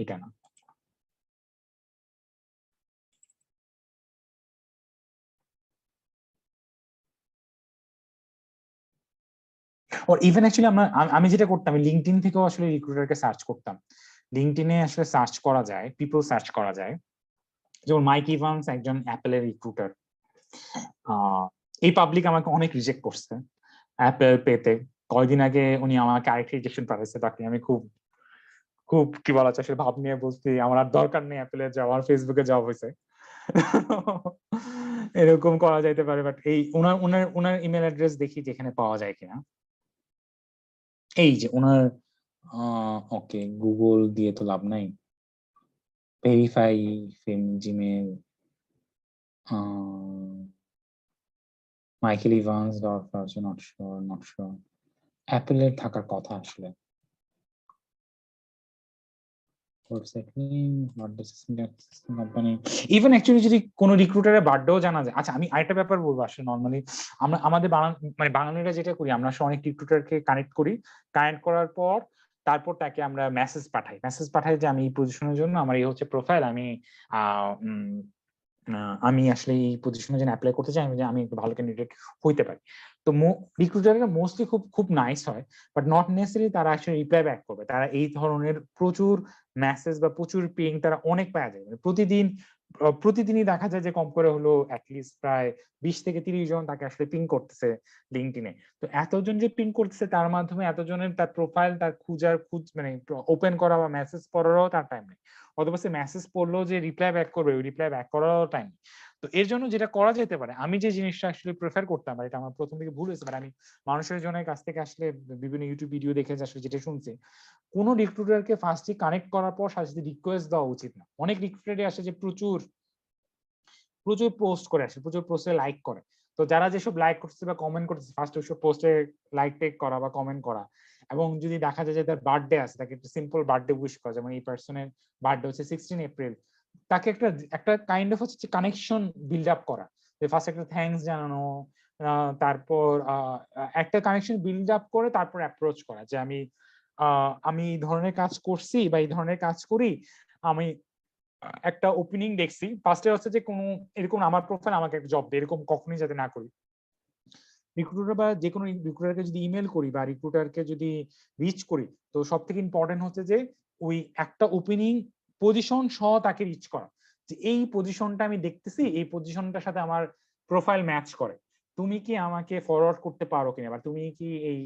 এটা না, ইভেন অ্যাকচুয়ালি আমি যেটা করতাম, লিঙ্কডইন থেকেও আসলে রিক্রুটারকে সার্চ করতাম। লিঙ্কডইনে আসলে সার্চ করা যায়, পিপল সার্চ করা যায়, যেমন মাইক ইভান্স একজন অ্যাপেলের রিক্রুটার, এই পাবলিক আমাকে অনেক রিজেক্ট করছে অ্যাপেল পেতে। কয়েকদিন আগে উনি আমাকে আরেকটা রিজেকশন পাঠাচ্ছে, তাকে আমি খুব খুব কি বলা যায় আসলে ভাব নিয়ে বলছি আমার আর দরকার নেই অ্যাপেলের জব, আমার ফেসবুকে জব হয়েছে। এরকম করা যাইতে পারে, বাট এই ওনার ইমেল অ্যাড্রেস দেখি যেখানে পাওয়া যায় কিনা। এই যে ওনার ওকে গুগল দিয়ে তো লাভ নাই, verify Gmail, Michael Evans not sure অ্যাপেলের থাকার কথা আসলে। ইভেন অ্যাকচুয়ালি যদি কোনো রিক্রুটারের বার্থডেও জানা যায়। আচ্ছা আমি আরেকটা ব্যাপার বলবো আসলে, নর্মালি আমরা আমাদের মানে বাঙালিরা যেটা করি, আমরা আসলে অনেক রিক্রুটারকে কানেক্ট করি, কানেক্ট করার পর তারপর তাকে আমরা মেসেজ পাঠাই যে আমি এই পজিশনের জন্য আমার এই হচ্ছে প্রোফাইল, আমি আসলে এই পজিশনের জন্য অ্যাপ্লাই করতে চাই, আমি একটু ভালো ক্যান্ডিডেট হইতে পারি। তো রিক্রুটাররা মোস্টলি খুব খুব নাইস হয়, বাট নট নেসেসারি তারা আসলে রিপ্লাই ব্যাক করবে। তারা এই ধরনের প্রচুর মেসেজ বা প্রচুর পিং তারা অনেক পাওয়া যায়, প্রতিদিন প্রতিদিনই দেখা যায় যে কম করে হলো অ্যাটলিস্ট প্রায় 20 থেকে 30 জন তাকে আসলে পিং করতেছে লিঙ্কডইনে। তো এতজন যে পিং করতেছে তার মাধ্যমে এতজনের তার প্রোফাইল তার মানে ওপেন করা বা মেসেজ পড়ারও তার টাইম নেই, অথবা সে মেসেজ পড়লেও যে রিপ্লাই ব্যাক করবে ওই রিপ্লাই ব্যাক করারও টাইম নেই। তো এর জন্য যেটা করা যেতে পারে, আমি যে জিনিসটা আসলে প্রেফার করতাম, আর এটা আমার প্রথম থেকে ভুল হয়েছে, আমি মানুষের জনের কাছ থেকে আসলে বিভিন্ন ইউটিউব ভিডিও দেখে আসলে যেটা শুনছি, কোন রিক্রুটারকে ফার্স্টে কানেক্ট করার পর সাথে রিকোয়েস্ট দেওয়া উচিত না। অনেক রিক্রুটারই আসে যে প্রচুর প্রচুর পোস্ট করে আসে, প্রচুর পোস্টে লাইক করে। তো যারা যেসব লাইক করছে বা কমেন্ট করছে ফার্স্ট ওইসব পোস্টে লাইক টেক করা বা কমেন্ট করা, এবং যদি দেখা যায় যে তার বার্থডে আছে তাকে একটা সিম্পল বার্থডে উইশ করা, যেমন এই পার্সনের বার্থডে হচ্ছে 16 এপ্রিল, তাকে একটা একটা কাইন্ড অফ হচ্ছে কানেকশন বিল্ড আপ করা, যে ফার্স্ট একটা থ্যাঙ্কস জানানো, তারপর একটা কানেকশন বিল্ড আপ করে তারপর অ্যাপ্রোচ করা যে আমি এই ধরনের কাজ করছি বা এই ধরনের কাজ করি, আমি একটা ওপেনিং দেখছি। ফার্স্টে হচ্ছে যে কোনো এরকম আমার প্রোফাইল আমাকে একটা জব দেয়, এরকম কখনোই যাতে না করি। রিক্রুটার বা যে কোনো রিক্রুটারকে যদি ইমেল করি বা রিক্রুটারকে যদি রিচ করি, তো সব থেকে ইম্পর্টেন্ট হচ্ছে যে ওই একটা ওপেনিং পজিশন সহ তাকে রিচ করা, যে এই পজিশনটা আমি দেখতেছি, এই পজিশনটার সাথে আমার প্রোফাইল ম্যাচ করে, তুমি কি আমাকে ফরওয়ার্ড করতে পারো কিনা, বা তুমি কি এই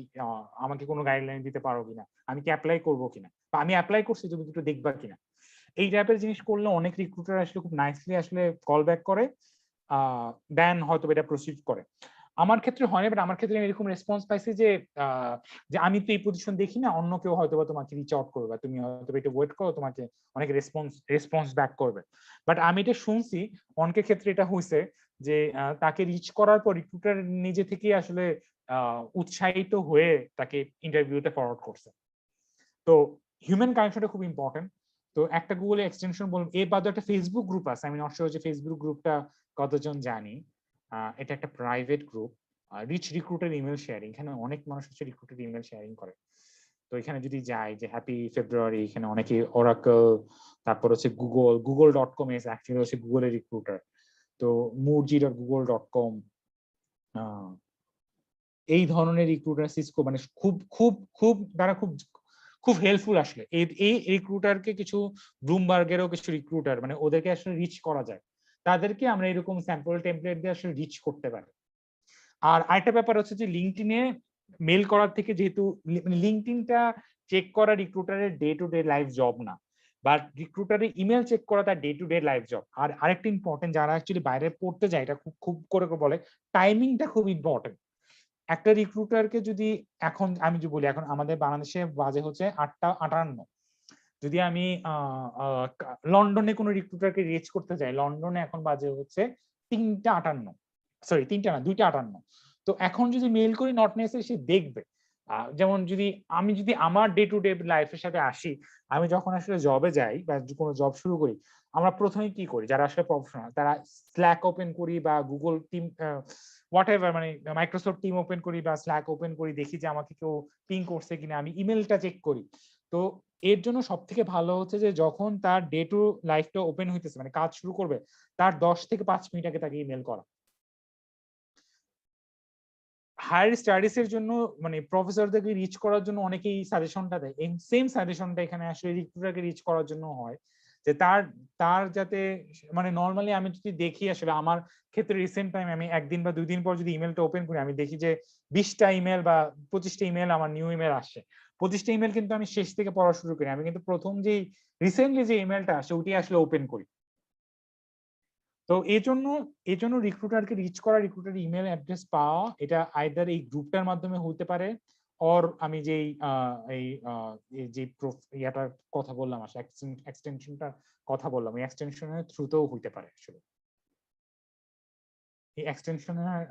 আমাকে কোনো গাইডলাইন দিতে পারো কিনা, আমি কি অ্যাপ্লাই করবো কিনা, বা আমি অ্যাপ্লাই করছি তুমি একটু দেখবা কিনা। এই টাইপের জিনিস করলে অনেক রিক্রুটার আসলে খুব নাইসলি আসলে কল ব্যাক করে, দেন হয়তো এটা প্রসিড করে। আমার ক্ষেত্রে হয় না, বাট আমার ক্ষেত্রে এরকম রেসপন্স পাইছি যে যে আমি তো এই পজিশন দেখি না, অন্য কেউ হয়তো তোমাকে রিচ আউট করবে, তুমি হয়তো এটা ওয়েট করো, তোমাকে অনেক রেসপন্স ব্যাক করবে। বাট আমি এটা শুনছি অনেকের ক্ষেত্রে এটা হয়েছে যে তাকে রিচ করার পর রিক্রুটার নিজে থেকে আসলে উৎসাহিত হয়ে তাকে ইন্টারভিউতে ফরওয়ার্ড করছে। তো হিউম্যান কানেকশনটা খুব ইম্পর্টেন্ট। তো একটা গুগলে এক্সটেনশন বলুন, এর বাদে একটা ফেসবুক গ্রুপ আছে, আমি নট শিওর যে ফেসবুক গ্রুপটা কতজন জানি। এটা একটা private group, reach recruiter email sharing, এখানে অনেক মানুষ হচ্ছে রিক্রুটার ইমেল শেয়ারিং করে। তো এখানে যদি যাই যে হ্যাপি ফেব্রুয়ারি, এখানে অনেকে ওরাকল, তারপর হচ্ছে গুগল.com এস অ্যাকচুয়ালি হচ্ছে গুগলের রিক্রুটার, তো murji.google.com, এই ধরনের রিক্রুটার, সিসকো, মানে খুব খুব খুব তারা খুব খুব হেল্পফুল আসলে। এই রিক্রুটারকে কিছু ব্লুমবার্গেরও কিছু রিক্রুটার মানে ওদেরকে আসলে রিচ করা যায়, তাদেরকে আমরা এরকম স্যাম্পল টেমপ্লেট দিয়ে আসলে রিচ করতে পারি। আর আরেকটা ব্যাপার হচ্ছে যে লিঙ্কডইনে মেল করার থেকে, যেহেতু লিঙ্কডইনটা চেক করা রিক্রুটারের day to day life job না, বাট রিক্রুটারের ইমেল চেক করা তার day to day life job. আর আরেকটা ইম্পর্টেন্ট, যারা অ্যাকচুয়ালি বাইরে পড়তে যায় এটা খুব খুব করে বলে, টাইমিংটা খুব ইম্পর্টেন্ট। একটা রিক্রুটারকে যদি এখন আমি যদি বলি, এখন আমাদের বাংলাদেশে বাজে হচ্ছে 8টা 58, যদি আমি লন্ডনে কোনো রিক্রুটারকে রিচ করতে যাই, লন্ডনে এখন বাজে হচ্ছে 3টা 58, সরি 3টা না 2টা 58। তো এখন যদি মেল করি নট নেসেসারি সে দেখবে। যেমন যদি আমার ডে টু ডে লাইফের সাথে আসি, আমি যখন আসলে জবে যাই বা কোনো জব শুরু করি, আমরা প্রথমে কি করি, যারা আসলে প্রফেশনাল তারা স্ল্যাক ওপেন করি বা গুগল টিম হোয়াট এভার, মানে মাইক্রোসফট টিম ওপেন করি বা স্ল্যাক ওপেন করি, দেখি যে আমাকে কেউ পিং করছে কিনা, আমি ইমেলটা চেক করি। তো এর জন্য সব থেকে ভালো হচ্ছে যে যখন তার ডে টু লাইফটা ওপেন হইতেছে, মানে কাজ শুরু করবে, তার 10 থেকে 5 মিনিট আগে তাকে ইমেল করা। হায়ার স্টাডিজ এর জন্য মানে প্রফেসরদেরকে রিচ করার জন্য অনেকেই সাজেশনটা দেয়, এই সেম সাজেশনটা এখানে আসলে রিক্রুটারকে রিচ করার জন্য হয়, যে তার তার যাতে মানে নর্মালি আমি যদি দেখি আসলে আমার ক্ষেত্রে রিসেন্ট টাইম আমি একদিন বা 2 দিন পর যদি ইমেলটা ওপেন করি, আমি দেখি যে 20টা ইমেল বা 25টা ইমেল আমার নিউ ইমেল আসছে। 25টা ইমেল কিন্তু আমি শেষ থেকে পড়া শুরু করি, আমি কিন্তু প্রথম যেই রিসেন্টলি যে ইমেলটা আসে ওটি আসলে ওপেন করি। তো এই জন্য রিক্রুটারকে রিচ করা, রিক্রুটার ইমেল অ্যাড্রেস পাওয়া, এটা আইদার এই গ্রুপটার মাধ্যমে হতে পারে, অর আমি যেই যে ইয়াটার কথা বললাম, আসলে এক্সটেনশনটার কথা বললাম, এই এক্সটেনশনের থ্রুতেও হইতে পারে। আসলে এই এক্সটেনশনের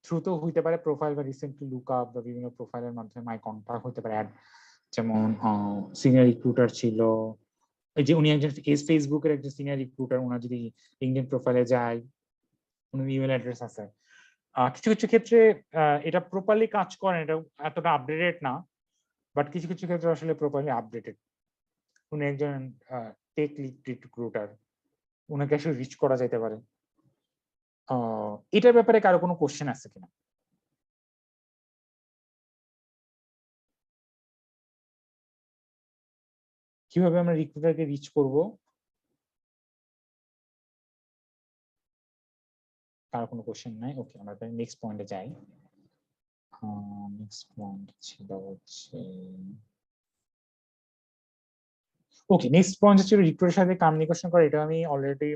থ্রুতেও হইতে পারে, প্রোফাইল বা রিসেন্টলি লুকআপ বা বিভিন্ন প্রোফাইলের মাধ্যমে মাই কন্টাক্ট হতে পারে অ্যাড। যেমন সিনিয়র রিক্রুটার ছিল, এই যে উনি একজন ফেসবুকের একজন সিনিয়র রিক্রুটার, ওনার যদি লিঙ্কডইন প্রোফাইলে যায়, ওনার ইমেল অ্যাড্রেস আছে। কিছু কিছু ক্ষেত্রে এটা প্রপারলি কাজ করে, এটা এতটা আপডেটেড না, বাট কিছু কিছু ক্ষেত্রে আসলে প্রপারলি আপডেটেড। উনি একজন টেক লিড রিক্রুটার, ওনাকে আসলে রিচ করা যেতে পারে। এটার ব্যাপারে কারো কোনো কোশ্চেন আছে কিনা? কিভাবে আমরা রিক্রুটারকে রিচ করব? কারো কোনো কোশ্চেন নাই? ওকে, আমরা নেক্সট পয়েন্টে যাই। নেক্সট পয়েন্ট ছিল হচ্ছে, ওকে, নেক্সট পয়েন্ট হচ্ছে রিক্রুটের সাথে কমিউনিকেশন করা। এটা আমি অলরেডি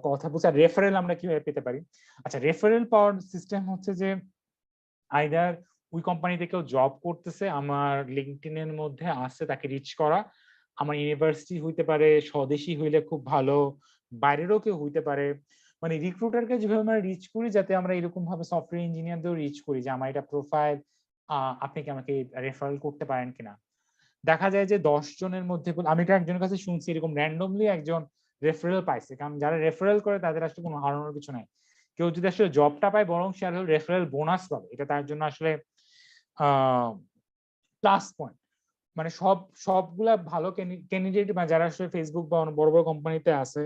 কথা বলছি। আর রেফারেল আমরা কিভাবে পেতে পারি? আচ্ছা, রেফারেল পাওয়ার সিস্টেম হচ্ছে যে আইদার ওই কোম্পানিতে কেউ জব করতেছে, আমার লিঙ্কডইন এর মধ্যে আছে, তাকে রিচ করা। আমার ইউনিভার্সিটি হইতে পারে, স্বদেশী হইলে খুব ভালো, বাইরেরও কেউ হইতে পারে। মানে রিক্রুটারকে যেভাবে আমরা রিচ করি, যাতে আমরা এরকম ভাবে সফটওয়্যার ইঞ্জিনিয়ারদেরও রিচ করি যে আমার এটা প্রোফাইল, আপনি কি আমাকে রেফারেল করতে পারেন কিনা। দেখা যায় যে 10 জনের মধ্যে, আমি এটা একজনের কাছে শুনছি, এরকম র্যান্ডমলি একজন রেফারেল পাইছে। কারণ যারা রেফারেল করে তাদের আসলে কোনো হারানোর কিছু নাই। কেউ যদি আসলে জবটা পায়, বরং সে আসলে রেফারেল বোনাস পাবে, এটা তার জন্য আসলে প্লাস পয়েন্ট। মানে সবগুলা ভালো ক্যান্ডিডেট বা যারা আসলে ফেসবুক বা বড় বড় কোম্পানিতে আছে,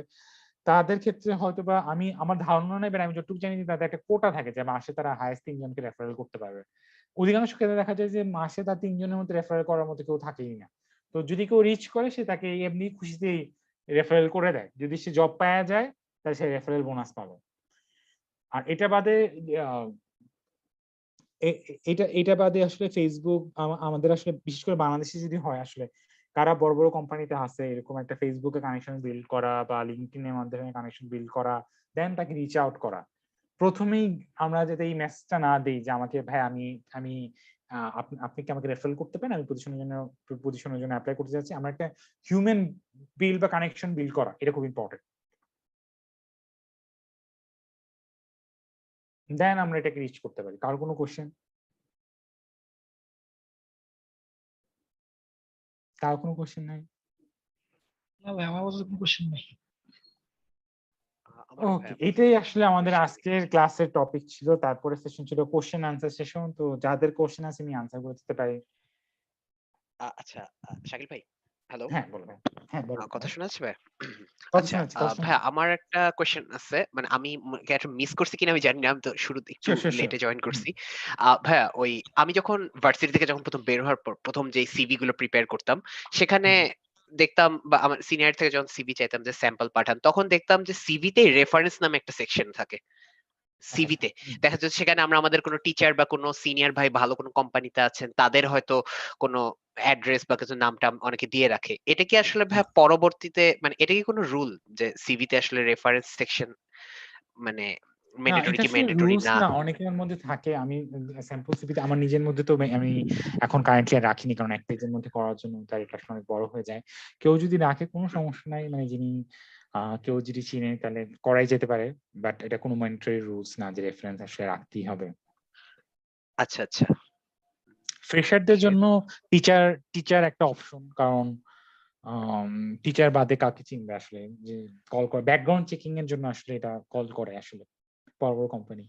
তাদের ক্ষেত্রে হয়তো বা আমার ধারণা নেই, আমি যতটুকু জানি যে তাদের একটা কোটা থাকে যে মাসে তারা হাইয়েস্ট 3 জনকে রেফারেল করতে পারবে। অধিকাংশ ক্ষেত্রে দেখা যায় যে মাসে তার 3 জনের মধ্যে রেফারেল করার মতো কেউ থাকেই না। তো যদি কেউ রিচ করে, সে তাকে এমনি খুশিতেই রেফারেল করে দেয়। যদি সে জব পাওয়া যায়, তাহলে সে রেফারেল বোনাস পাবে। আর এটা বাদে এটা বাদে আসলে ফেসবুক আমাদের আসলে, বিশেষ করে বাংলাদেশে যদি হয়, আসলে কারা বড় বড় কোম্পানিতে আছে, এরকম একটা ফেসবুকে কানেকশন বিল্ড করা বা লিঙ্কডইন এর মাধ্যমে কানেকশন বিল্ড করা, দেন তাকে রিচ আউট করা। প্রথমেই আমরা যাতে এই মেসেজটা না দিই যে আমাকে ভাই আমি আমি আপনি কি আমাকে রেফারেল করতে পারেন, আমি পজিশনের জন্য অ্যাপ্লাই করতে যাচ্ছি, আমরা একটা হিউম্যান বিল্ড বা কানেকশন বিল্ড করা, এটা খুব ইম্পর্টেন্ট। দেন আমরা এটাকে রিচ করতে পারি। কার কোনো কোশ্চেন? কার কোনো কোশ্চেন নাই? না ভাই, আমার কাছে কোনো কোশ্চেন নেই। আমারও ওকে, ভাই এটাই আসলে আমাদের question আজকের ক্লাসের টপিক ছিল। তারপরে সেশন ছিল কোশ্চেন আনসার সেশন। তো যাদের কোশ্চেন আছে আমি আনসার করে দিতে পারি। আচ্ছা, শাকিল ভাই, হ্যালো, হ্যাঁ, বলো ভাই। হ্যাঁ, বলো কথা ভাই। শোনা যাচ্ছে ভাই? কথা আচ্ছা, শোনা যাচ্ছে, কথা শোনা ভাইয়া যাচ্ছে। আমার একটা কোয়েশ্চেন আছে, মানে আমি মিস করছি কিনা আমি জানি না, আমি তো শুরুতে একটু শিওর, শিওর, শিওর। লেটে জয়েন করছি। ভাইয়া ওই আমি যখন ভার্সিটি থেকে যখন প্রথম বের হওয়ার পর প্রথম যে সিভি গুলো প্রিপেয়ার করতাম, সেখানে দেখতাম বা আমার সিনিয়র থেকে যখন সিভি চাইতাম যে স্যাম্পল পাঠান, তখন দেখতাম যে সিভিতে রেফারেন্স নামে একটা সেকশন থাকে। আচ্ছা, সিভিতে দেখা যাচ্ছে সেখানে আমরা আমাদের কোনো টিচার বা কোনো সিনিয়র ভাই ভালো কোনো কোম্পানিতে আছেন, তাদের হয়তো কোনো অ্যাড্রেস বা কিছু নামটা অনেকে দিয়ে রাখে। এটা কি আসলে ভাই পরবর্তীতে, মানে এটা কি কোনো রুল যে সিভিতে আসলে রেফারেন্স সেকশন মানে না, ম্যান্ডেটরি এটা কি আসলে ম্যান্ডেটরি রুলস না? না, অনেকের মধ্যে থাকে। আমি স্যাম্পল সিভিতে আমার নিজের মধ্যে তো আমি এখন কারেন্টলি রাখিনি, কারণ এক পেজের মধ্যে করার জন্য তার এটা আসলে অনেক বড় হয়ে যায়। কেউ যদি রাখে কোনো সমস্যা নাই, মানে যিনি কেউ যদি চিনে তাহলে করাই যেতে পারে। বাট এটা কোনো ম্যান্ডেটরি রুলস না যে রেফারেন্স আসলে রাখতেই হবে। আচ্ছা আচ্ছা, ফ্রেশারদের জন্য টিচার টিচার একটা অপশন, কারণ টিচার বাদে কাকে চিনবে আসলে, যে কল করে ব্যাকগ্রাউন্ড চেকিং এর জন্য আসলে এটা কল করে আসলে বড় বড় কোম্পানি।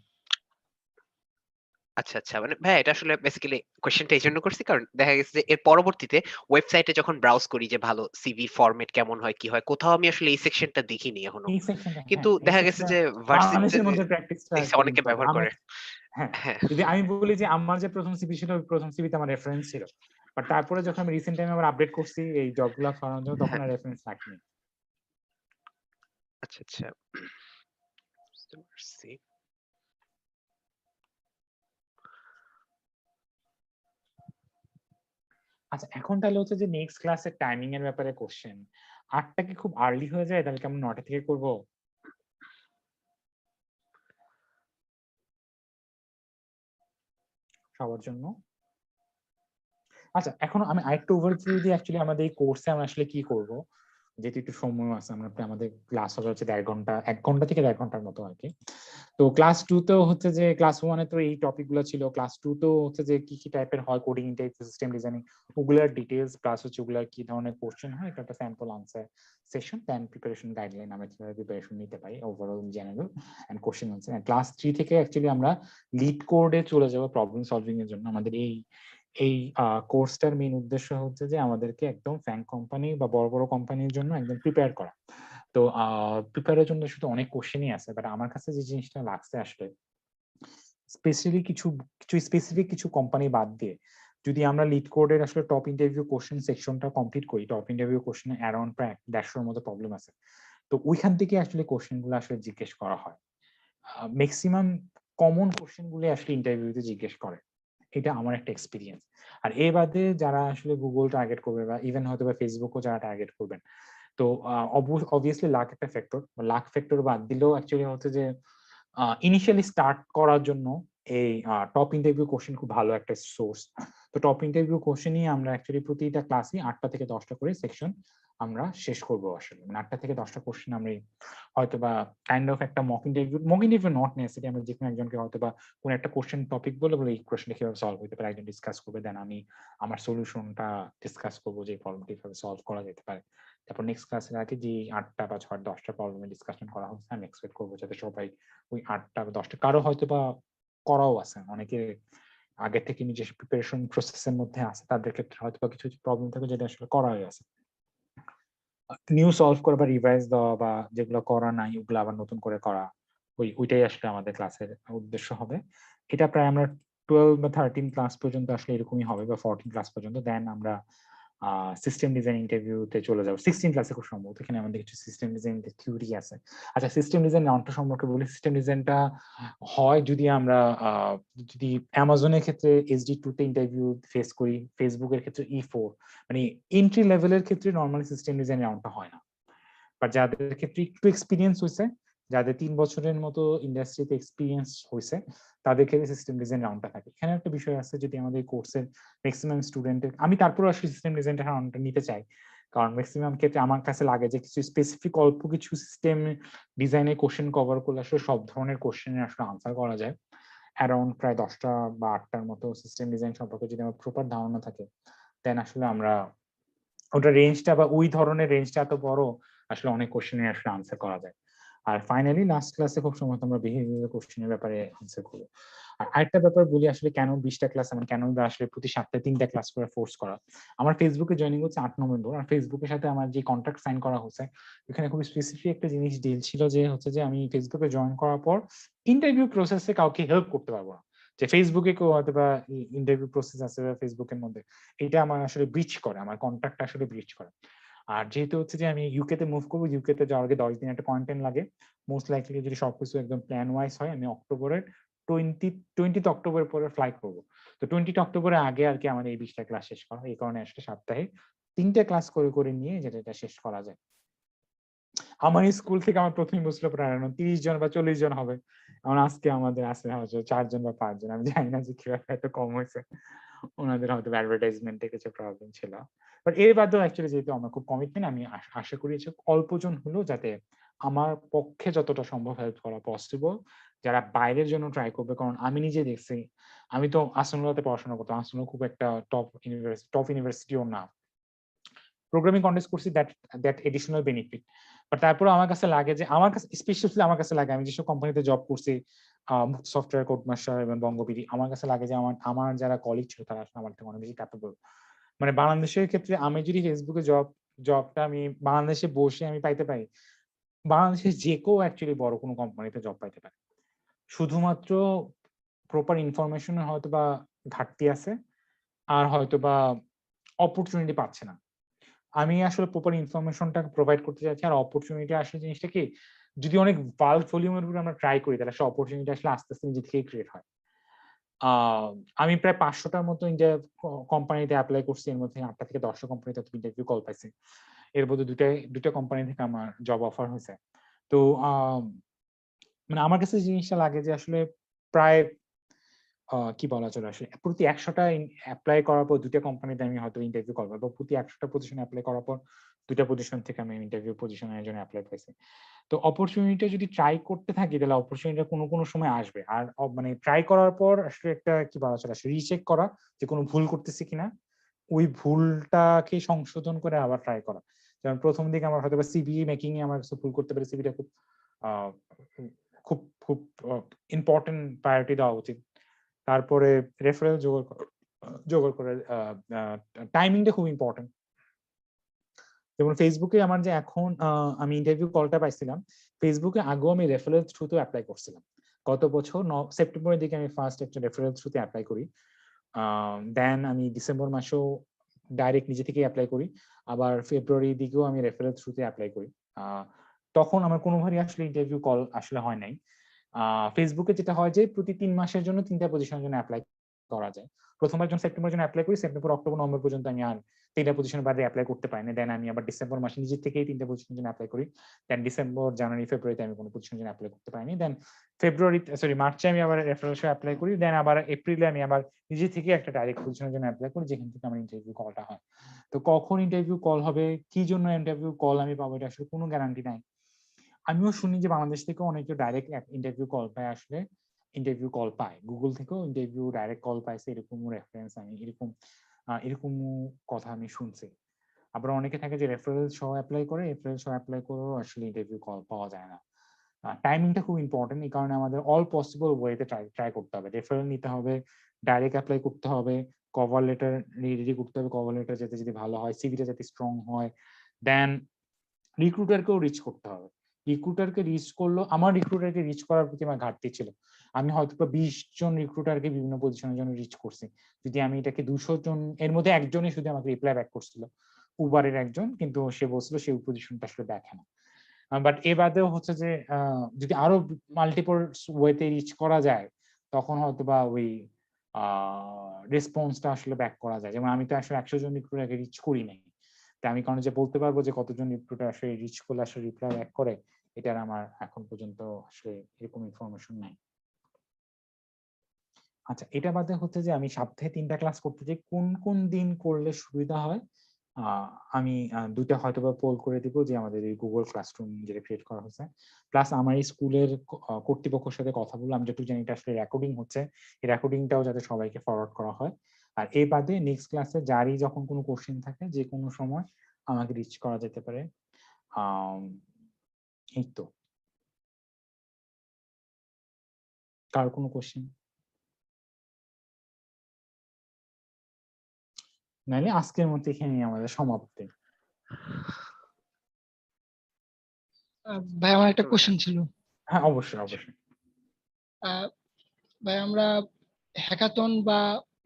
আচ্ছা আচ্ছা, মানে ভাই এটা আসলে বেসিক্যালি কোশ্চেনটা এই জন্য করছি কারণ দেখা গেছে যে এর পরবর্তীতে ওয়েবসাইটে যখন ব্রাউজ করি যে ভালো সিভি ফরম্যাট কেমন হয় কি হয়, কোথাও আমি আসলে এই সেকশনটা দেখিনি এখনো। এই সেকশনটা, কিন্তু হ্যাঁ, এই দেখা গেছে সেকশনটা যে ভার্সিটিতে বাংলাদেশের মধ্যে প্র্যাকটিসটা দেখছি একদম অনেকে ইম্পর্টেন্ট। ব্যবহার আমার, করে। হ্যাঁ, হ্যাঁ, যদি আমি বলি যে আমার যে প্রথম সিভি ছিল, প্রথম সিভিতে আমার রেফারেন্স ছিল, বাট তারপরে যখন আমি রিসেন্ট টাইমে আবার আপডেট করছি এই জবগুলো করানোর জন্য, তখন হ্যাঁ, আর রেফারেন্স রাখিনি। আচ্ছা আচ্ছা, বুঝতে পারছি। আচ্ছা, এখন তাহলে হচ্ছে যে নেক্সট ক্লাসের টাইমিং এর ব্যাপারে কোশ্চেন। 8টা কি খুব আর্লি হয়ে যায়? তাহলে কি আমরা 9টা থেকে করবো সবার জন্য? আচ্ছা, এখন আমি আরেকটু ওভারভিউ দিই অ্যাকচুয়ালি আমাদের এই কোর্সে আমরা আসলে কি করব। যেহেতু একটু সময় আছে, আমরা আমাদের ক্লাস হবে হচ্ছে 1.5 ঘন্টা, 1 ঘন্টা থেকে 1.5 ঘন্টার মতো আর কি। তো ক্লাস 2 তেও হচ্ছে যে ক্লাস 1 এ তো এই টপিক গুলো ছিল, ক্লাস 2 তেও হচ্ছে যে কি কি টাইপের হয় কোডিং টাইপ, সিস্টেম ডিজাইনিং, ওগুলার ডিটেইলস প্লাস হচ্ছে ওগুলার কি ধরনের কোশ্চেন হয়, এটা একটা sample answer session, then preparation guideline আমরা কিভাবে প্রিপারেশন নিতে পারি overall general, and question answer. Class 3 থেকে অ্যাকচুয়ালি আমরা লিড কোডে চলে যাব প্রবলেম সলভিং এর জন্য। আমাদের এই এই কোর্সটার মেইন উদ্দেশ্য হচ্ছে যে আমাদেরকে একদম ফ্যাং কোম্পানি বা বড় বড় কোম্পানির জন্য একদম প্রিপেয়ার করা। তো প্রিপেয়ারের জন্য শুধু অনেক কোশ্চেনই আছে, বাট আমার কাছে যে জিনিসটা লাগছে আসলে স্পেশালি কিছু কিছু স্পেসিফিক কিছু কোম্পানি বাদ দিয়ে, যদি আমরা লিড কোডের আসলে টপ ইন্টারভিউ কোশ্চেন সেকশনটা কমপ্লিট করি, টপ ইন্টারভিউ কোশ্চেনে অ্যারাউন্ড প্রায় 150-র মতো প্রবলেম আছে। তো ওইখান থেকে আসলে কোশ্চেন গুলো আসলে জিজ্ঞেস করা হয়। ম্যাক্সিমাম কমন কোশ্চেন গুলি আসলে ইন্টারভিউতে জিজ্ঞেস করে, এটা আমার একটা এক্সপিরিয়েন্স। আর এ বাদে যারা আসলে গুগল টার্গেট করবে বা ইভেন হয়তো বা ফেসবুকও যারা টার্গেট করবেন, তো অবভিয়াসলি লাক একটা ফ্যাক্টর, লাক ফ্যাক্টর বাদ দিলেও অ্যাকচুয়ালি হচ্ছে যে ইনিশিয়ালি স্টার্ট করার জন্য এই টপ ইন্টারভিউ কোশ্চেন খুব ভালো একটা সোর্স। তো টপ ইন্টারভিউ কোশ্চেনই আমরা অ্যাকচুয়ালি প্রতিটা ক্লাসই 8টা থেকে 10টা করে সেকশন আমরা শেষ করবো আসলে, মানে 8টা থেকে 10টা কোশ্চেন আমরা হয়তো বা কাইন্ড অফ একটা মক ইন্টারভিউ নট নেসেসারি, আমরা যে কোনো একজনকে হয়তো বা কোন একটা কোশ্চেন টপিক বলে এই কোশ্চেনটা কিভাবে সলভ হতে পারে একজন ডিসকাস করবে, দেন আমি আমার সলিউশনটা ডিসকাস করবো যে প্রবলেমটি কিভাবে সলভ করা যেতে পারে। তারপর নেক্সট ক্লাসের আগে যে 8টা বা 10টা প্রবলেমের ডিসকাশন করা হচ্ছে, আমি এক্সপেক্ট করবো যাতে সবাই ওই 8টা বা 10টা, কারো হয়তো বা করাও আছে, অনেকে আগে থেকে নিজের প্রিপারেশন প্রসেসের মধ্যে আছে, তাদের ক্ষেত্রে হয়তো বা কিছু কিছু প্রবলেম থাকে যেটা আসলে করা হয়ে আছে, নিউ সলভ করা বা রিভাইজ দেওয়া বা যেগুলো করা নাই ওগুলো আবার নতুন করে করা, ওইটাই আসলে আমাদের ক্লাসের উদ্দেশ্য হবে। এটা প্রায় আমরা 12 বা 13 ক্লাস পর্যন্ত আসলে এরকমই হবে, বা 14 ক্লাস পর্যন্ত। দেন আমরা সিস্টেম ডিজাইন ইন্টারভিউতে চলে যাবো 16 ক্লাসে খুব সম্ভবত, এখানে আমাদের কিছু সিস্টেম ডিজাইন থিওরি আছে। আচ্ছা, সিস্টেম ডিজাইন নামটা সম্পর্কে বলি। সিস্টেম ডিজাইনটা হয় যদি আমরা যদি অ্যামাজনের ক্ষেত্রে HD2 তে ইন্টারভিউ ফেস করি, ফেসবুকের ক্ষেত্রে E4, মানে এন্ট্রি লেভেলের ক্ষেত্রে নর্মালি সিস্টেম ডিজাইন রাউন্ডটা হয় না, বা যাদের ক্ষেত্রে একটু এক্সপিরিয়েন্স হয়েছে, যাদের 3 বছরের মতো ইন্ডাস্ট্রিতে এক্সপিরিয়েন্স হয়েছে, তাদের ক্ষেত্রে সিস্টেম ডিজাইন রাউন্ডটা থাকে। এখানে একটা বিষয় আছে, যদি আমাদের কোর্সের ম্যাক্সিমাম স্টুডেন্টের, আমি তারপরে আসলে সিস্টেম ডিজাইনটা রাউন্ডটা নিতে চাই, কারণ ম্যাক্সিমাম ক্ষেত্রে আমার কাছে লাগে যে কিছু স্পেসিফিক অল্প কিছু সিস্টেম ডিজাইনের কোশ্চেন কভার করলে আসলে সব ধরনের কোশ্চেনের আসলে আনসার করা যায়। অ্যারাউন্ড প্রায় 10টা বা 8টার মতো সিস্টেম ডিজাইন সম্পর্কে যদি আমার প্রপার ধারণা থাকে, দেন আসলে আমরা ওটা রেঞ্জটা বা ওই ধরনের রেঞ্জটা এত বড়, আসলে অনেক কোশ্চেনের আসলে আনসার করা যায়। আর ফাইনালি লাস্ট ক্লাসে খুব সম্ভবত আমরা বিহেভিয়ারাল কোশ্চেনের ব্যাপারে আনসার করবো। আর আরেকটা ব্যাপার বলি, আসলে কেন 20টা ক্লাস, আমার কেন বা আসলে প্রতি সপ্তাহে 3টা ক্লাস করে ফোর্স করা। আমার ফেসবুকে জয়েনিং হচ্ছে 8 নভেম্বর, আর ফেসবুকের সাথে আমার যে কন্ট্রাক্ট সাইন করা হচ্ছে, এখানে খুব স্পেসিফিক একটা জিনিস ডিল ছিল, যে হচ্ছে যে আমি ফেসবুকে জয়েন করার পর ইন্টারভিউ প্রসেসে কাউকে হেল্প করতে পারবো না, যে ফেসবুকে কেউ হয়তো বা ইন্টারভিউ প্রসেস আছে ফেসবুকের মধ্যে, এটা আমার আসলে ব্রিচ করে, আমার কন্ট্রাক্ট আসলে ব্রিচ করে। আর যেহেতু হচ্ছে যে আমি ইউকে তে মুভ করবো, ইউকে তে যাওয়ার আগে 10 দিন একটা কোয়ারেন্টাইন লাগে, মোস্ট লাইকলি যদি সবকিছু একদম প্ল্যান ওয়াইজ হয়, আমি অক্টোবরের 20th অক্টোবরের পরে ফ্লাইট করবো। তো 20th অক্টোবরের আগে আর কি আমাদের এই 20টা ক্লাস শেষ করা, এই কারণে আসলে সপ্তাহে 3টে ক্লাস করে করে নিয়ে যেটা এটা শেষ করা যায়। আমার স্কুল থেকে আমার প্রথম বছর প্রায় 30 জন বা 40 জন হবে, এখন আজকে আমাদের আছে হয়তো 4 জন বা 5 জন, আমি জানি না যে কিভাবে এত কম হয়েছে, ওনাদের হয়তো অ্যাডভার্টাইজমেন্টে কিছু প্রবলেম ছিল। বাট এর বাদেও অ্যাকচুয়ালি যেহেতু আমার খুব কমিটমেন্ট, আমি আশা করি যে অল্পজন হলেও যাতে আমার পক্ষে যতটা সম্ভব হেল্প করা পসিবল, যারা বাইরের জন্য ট্রাই করবে, কারণ আমি নিজে দেখছি, আমি তো আসনগুলোতে পড়াশোনা করতাম, আসন্ন খুব একটা টপ ইউনিভার্সিটিও না, প্রোগ্রামিং কন্টেস্ট করছি, দ্যাট এডিশনাল বেনিফিট। বাট তারপরে আমার কাছে লাগে যে, আমার কাছে স্পেশালি আমার কাছে লাগে, আমি যেসব কোম্পানিতে জব করছি, সফটওয়্যার কোড মাস্টার এবং বঙ্গবিডি, আমার কাছে লাগে যে আমার যারা কলিগ ছিল তারা আসলে আমার থেকে অনেক বেশি ক্যাপেবল। মানে বাংলাদেশের ক্ষেত্রে আমি যদি ফেসবুকে জবটা আমি বাংলাদেশে বসে আমি পাইতে পারি, বাংলাদেশের যে কেউ অ্যাকচুয়ালি বড় কোনো কোম্পানিতে জব পাইতে পারে, শুধুমাত্র প্রপার ইনফরমেশনের হয়তো বা ঘাটতি আছে, আর হয়তো বা অপরচুনিটি পাচ্ছে না। আমি আসলে প্রপার ইনফরমেশনটা প্রোভাইড করতে চাচ্ছি, আর অপরচুনিটি আসলে জিনিসটা কি, যদি অনেক বাল্ক ভলিউমের উপরে আমরা ট্রাই করি, তাহলে আসলে অপরচুনিটি আসলে আস্তে আস্তে নিজে থেকেই ক্রিয়েট হয়। আমি প্রায় 500টার মতো কোম্পানিতে অ্যাপ্লাই করছি, এর মধ্যে 8টা থেকে 10টা কোম্পানিতে ইন্টারভিউ কল পাইছি, এর মধ্যে দুটা কোম্পানি থেকে আমার জব অফার হয়েছে। তো মানে আমার কাছে জিনিসটা লাগে যে আসলে প্রায় কি বলা চলে, আসলে প্রতি 100টা অ্যাপ্লাই করার পর 2টা কোম্পানিতে আমি হয়তো ইন্টারভিউ কল পাবো, প্রতি 100টা পজিশনে অ্যাপ্লাই করার পর 2টা পজিশন থেকে আমি ইন্টারভিউ পজিশনের জন্য অ্যাপ্লাই পাইছি। তো অপরচুনিটিটা যদি ট্রাই করতে থাকি, তাহলে অপরচুনিটিটা কোনো সময় আসবে। আর মানে ট্রাই করার পর আসলে একটা কি বলা চলে, আসলে রিচেক করা যে কোনো ভুল করতেছি কিনা, ওই ভুলটাকে সংশোধন করে আবার ট্রাই করা। যেমন প্রথম দিকে আমার হয়তো সিভি মেকিং এ আমার ভুল করতে পারি, সিভিটা আহ, খুব খুব ইম্পর্টেন্ট প্রায়োরিটি দেওয়া উচিত। তারপরে রেফারেল জোগাড় করে টাইমিংটা খুব ইম্পর্টেন্ট। যেমন ফেসবুকে আমার যে এখন আমি ইন্টারভিউ কলটা পাইছিলাম, ফেসবুকে আগেও আমি রেফারেল থ্রুতে অ্যাপ্লাই করছিলাম। গত বছর সেপ্টেম্বরের দিকে আমি ফার্স্ট একটা রেফারেল থ্রুতে অ্যাপ্লাই করি, দেন আমি ডিসেম্বর মাসেও ডাইরেক্ট নিজে থেকে অ্যাপ্লাই করি, আবার ফেব্রুয়ারির দিকেও আমি রেফারেল থ্রুতে অ্যাপ্লাই করি। তখন আমার কোনোভাবেই আসলে ইন্টারভিউ কল আসলে হয় নাই। ফেসবুকে যেটা হয় যে প্রতি 3 মাসের জন্য 3টা পজিশনের জন্য অ্যাপ্লাই করা যায়। প্রথমবার যখন সেপ্টেম্বর জন্য অ্যাপ্লাই করি, সেপ্টেম্বর, অক্টোবর, নভেম্বর পর্যন্ত আমি আর 3টা পজিশনের বাইরে অ্যাপ্লাই করতে পারি না। দেন আমি আবার ডিসেম্বর মাসে নিজে থেকেই 3টা পজিশনের জন্য অ্যাপ্লাই করি। দেন ডিসেম্বর, জানুয়ারি, ফেব্রুয়ারিতে আমি কোনো পজিশনের জন্য অ্যাপ্লাই করতে পারিনি। দেন মার্চে আমি আবার রেফারেল সহ অ্যাপ্লাই করি। দেন আবার এপ্রিলে আমি আবার নিজে থেকে একটা ডাইরেক্ট পজিশনের জন্য অ্যাপ্লাই করি, যেখান থেকে আমার ইন্টারভিউ কলটা হয়। তো কখন ইন্টারভিউ কল হবে, কি জন্য ইন্টারভিউ কল আমি পাবো, এটা আসলে কোনো গ্যারান্টি নাই। আমিও শুনি যে বাংলাদেশ থেকে অনেকে ডাইরেক্ট ইন্টারভিউ কল পায়, আসলে ইন্টারভিউ কল পায়, গুগল থেকেও ইন্টারভিউ ডাইরেক্ট কল পাইছে, এরকম রেফারেন্স আমি এরকম কথা আমি শুনছি। আবার অনেকে থাকে যে রেফারেল সহ অ্যাপ্লাই করে, রেফারেল সহ অ্যাপ্লাই করেও আসলে ইন্টারভিউ কল পাওয়া যায় না। টাইমিংটা খুব ইম্পর্টেন্ট, এই কারণে আমাদের অল পসিবল ওয়েতে ট্রাই করতে হবে। রেফারেল নিতে হবে, ডাইরেক্ট অ্যাপ্লাই করতে হবে, কভার লেটার রেডি করতে হবে, কভার লেটার যাতে যদি ভালো হয়, সিভিটা যাতে স্ট্রং হয়। দেন রিক্রুটারকেও রিচ করতে হবে। রিক্রুটারকে রিচ করলো, আমার রিক্রুটারকে রিচ করার প্রতি আমার ঘাটতি ছিল। আমি হয়তো 20 জন রিক্রুটারকে বিভিন্ন পজিশনের জন্য রিচ করছি। যদি আমি এটাকে 200 জন, এর মধ্যে একজনই শুধু আমাকে রিপ্লাই ব্যাক করছিল, উবারের একজন, কিন্তু সে বলছিল সেই পজিশনটা আসলে দেখে না। বাট এ বাদেও হচ্ছে যে যদি আরো মাল্টিপল ওয়েতে রিচ করা যায়, তখন হয়তো বা ওই রেসপন্সটা আসলে ব্যাক করা যায়। যেমন আমি তো আসলে 100 জন রিক্রুটারকে রিচ করি নাই, তাই আমি কারণ যে বলতে পারবো যে কতজন রিক্রুটার আসলে রিচ করলে আসলে রিপ্লাই ব্যাক করে, এটার আমার এখন পর্যন্ত আসলে এরকম ইনফরমেশন নাই। আচ্ছা, এটা বাদে হচ্ছে যে আমি সপ্তাহে 3টা ক্লাস করতে চাই, কোন কোন দিন করলে সুবিধা হয়? আমি 2টা হয়তো বা পোল করে দিব, যে আমাদের এই গুগল ক্লাসরুম যেটা ক্রিয়েট করা হয়েছে, প্লাস আমার এই স্কুলের কর্তৃপক্ষের সাথে কথা বললাম, যেটুকু জানি এটা আসলে রেকর্ডিং হচ্ছে, এই রেকর্ডিংটাও যাতে সবাইকে ফরওয়ার্ড করা হয়। আর এই বাদে নেক্সট ক্লাসে যারই যখন কোনো কোশ্চেন থাকে, যে কোনো সময় আমাকে রিচ করা যেতে পারে। এই তো, কার কোনো কোশ্চেন? নাইলে আজকের মতো এখানেই আমাদের সমাপ্তি। ভাই আমার একটা কোশ্চেন ছিল। হ্যাঁ, অবশ্যই অবশ্যই। আহ, ভাই আমরা হ্যাকাথন বা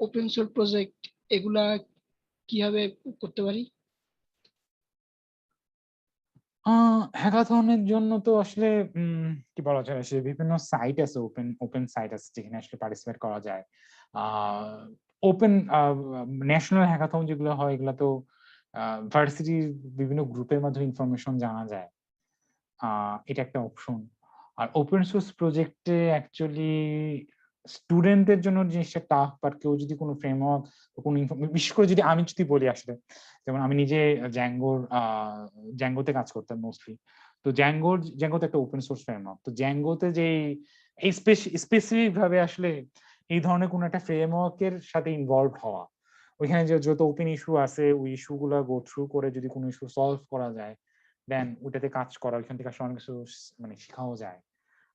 ওপেন সোর্স প্রজেক্ট এগুলা কিভাবে করতে পারি? হ্যাকাথনের জন্য তো আসলে কি বলা যায়, আসলে বিভিন্ন সাইট আছে, ওপেন সাইট আছে যেখানে আসলে পার্টিসিপেট করা যায়। ওপেন ন্যাশনাল হ্যাকাথন যেগুলো হয়, এগুলো তো ভার্সিটির বিভিন্ন গ্রুপের মাধ্যমে ইনফরমেশন জানা যায়, এটা একটা অপশন। আর ওপেন সোর্স প্রজেক্টে অ্যাকচুয়ালি স্টুডেন্টদের জন্য জিনিসটা টাফ, বাট কেউ যদি কোনো ফ্রেমওয়ার্ক, কোনো বিশেষ করে যদি আমি যদি বলি, আসলে যেমন আমি নিজে জ্যাঙ্গোতে কাজ করতাম মোস্টলি। তো জ্যাঙ্গোতে একটা ওপেন সোর্স ফ্রেমওয়ার্ক, তো জ্যাঙ্গোতে যে এই স্পেসিফিক ভাবে আসলে এই ধরনের কোনো একটা ফ্রেমওয়ার্কের সাথে ইনভলভ হওয়া, ওইখানে যে যত ওপেন ইস্যু আছে, ওই ইস্যু গুলা গো থ্রু করে যদি কোনো ইস্যু সলভ করা যায়, দেন ওইটাতে কাজ করা, ওইখান থেকে আসলে অনেক কিছু মানে শেখাও যায়।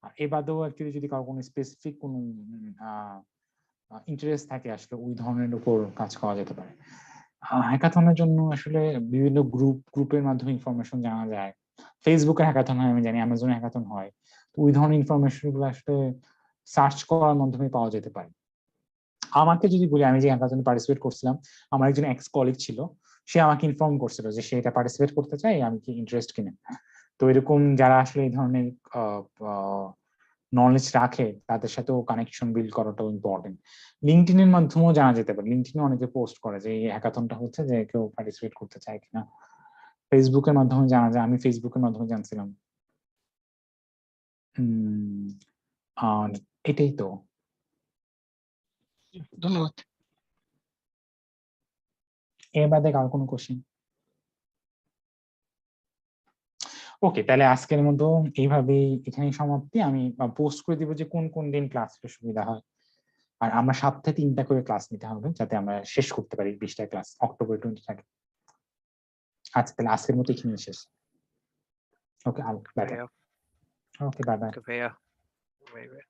আর এ বাদেও অ্যাকচুয়ালি যদি কারো কোনো স্পেসিফিক কোনো ইন্টারেস্ট থাকে, আসলে ওই ধরনের উপর কাজ করা যেতে পারে। হ্যাকাথনের জন্য আসলে বিভিন্ন গ্রুপের মাধ্যমে ইনফরমেশন জানা যায়। ফেসবুকে হ্যাকাথন হয় আমি জানি, অ্যামাজনে হ্যাকাথন হয়, তো ওই ধরনের ইনফরমেশন গুলো আসলে সার্চ করার মাধ্যমে পাওয়া যেতে পারে। আমাকে যদি বলি, আমি যে হ্যাকাথনে পার্টিসিপেট করছিলাম, আমার একজন এক্স কলিগ ছিল, সে আমাকে ইনফর্ম করছিল যে সে এটা পার্টিসিপেট করতে চায়, আমি কি ইন্টারেস্ট কিনা। তো এরকম যারা আসলে এই ধরনের নলেজ রাখে, তাদের সাথেও কানেকশন বিল্ড করাটাও ইম্পর্টেন্ট। লিঙ্কডইন এর মাধ্যমেও জানা যেতে পারে, লিঙ্কডইনে অনেকে পোস্ট করে যে এই হ্যাকাথনটা হচ্ছে, যে কেউ পার্টিসিপেট করতে চায় কিনা। ফেসবুকের মাধ্যমে জানা যায়, আমি ফেসবুকের মাধ্যমে জানছিলাম। আর এটাই তো। ধন্যবাদ। এর বাদে আর কোনো কোশ্চেন? ওকে, তাহলে আজকের মতো এইভাবেই এখানেই সমাপ্তি। আমি পোস্ট করে দিব যে কোন কোন দিন ক্লাস সুবিধা হয়। আর আমরা সপ্তাহে 3টা করে ক্লাস নিতে হবে, যাতে আমরা শেষ করতে পারি 20টা ক্লাস অক্টোবর 20 তারিখ। আচ্ছা, তাহলে আজকের মতো এখানেই শেষ। ওকে, বাই বাই। ওকে, বাই বাই। ভাইয়া, বাই বাই।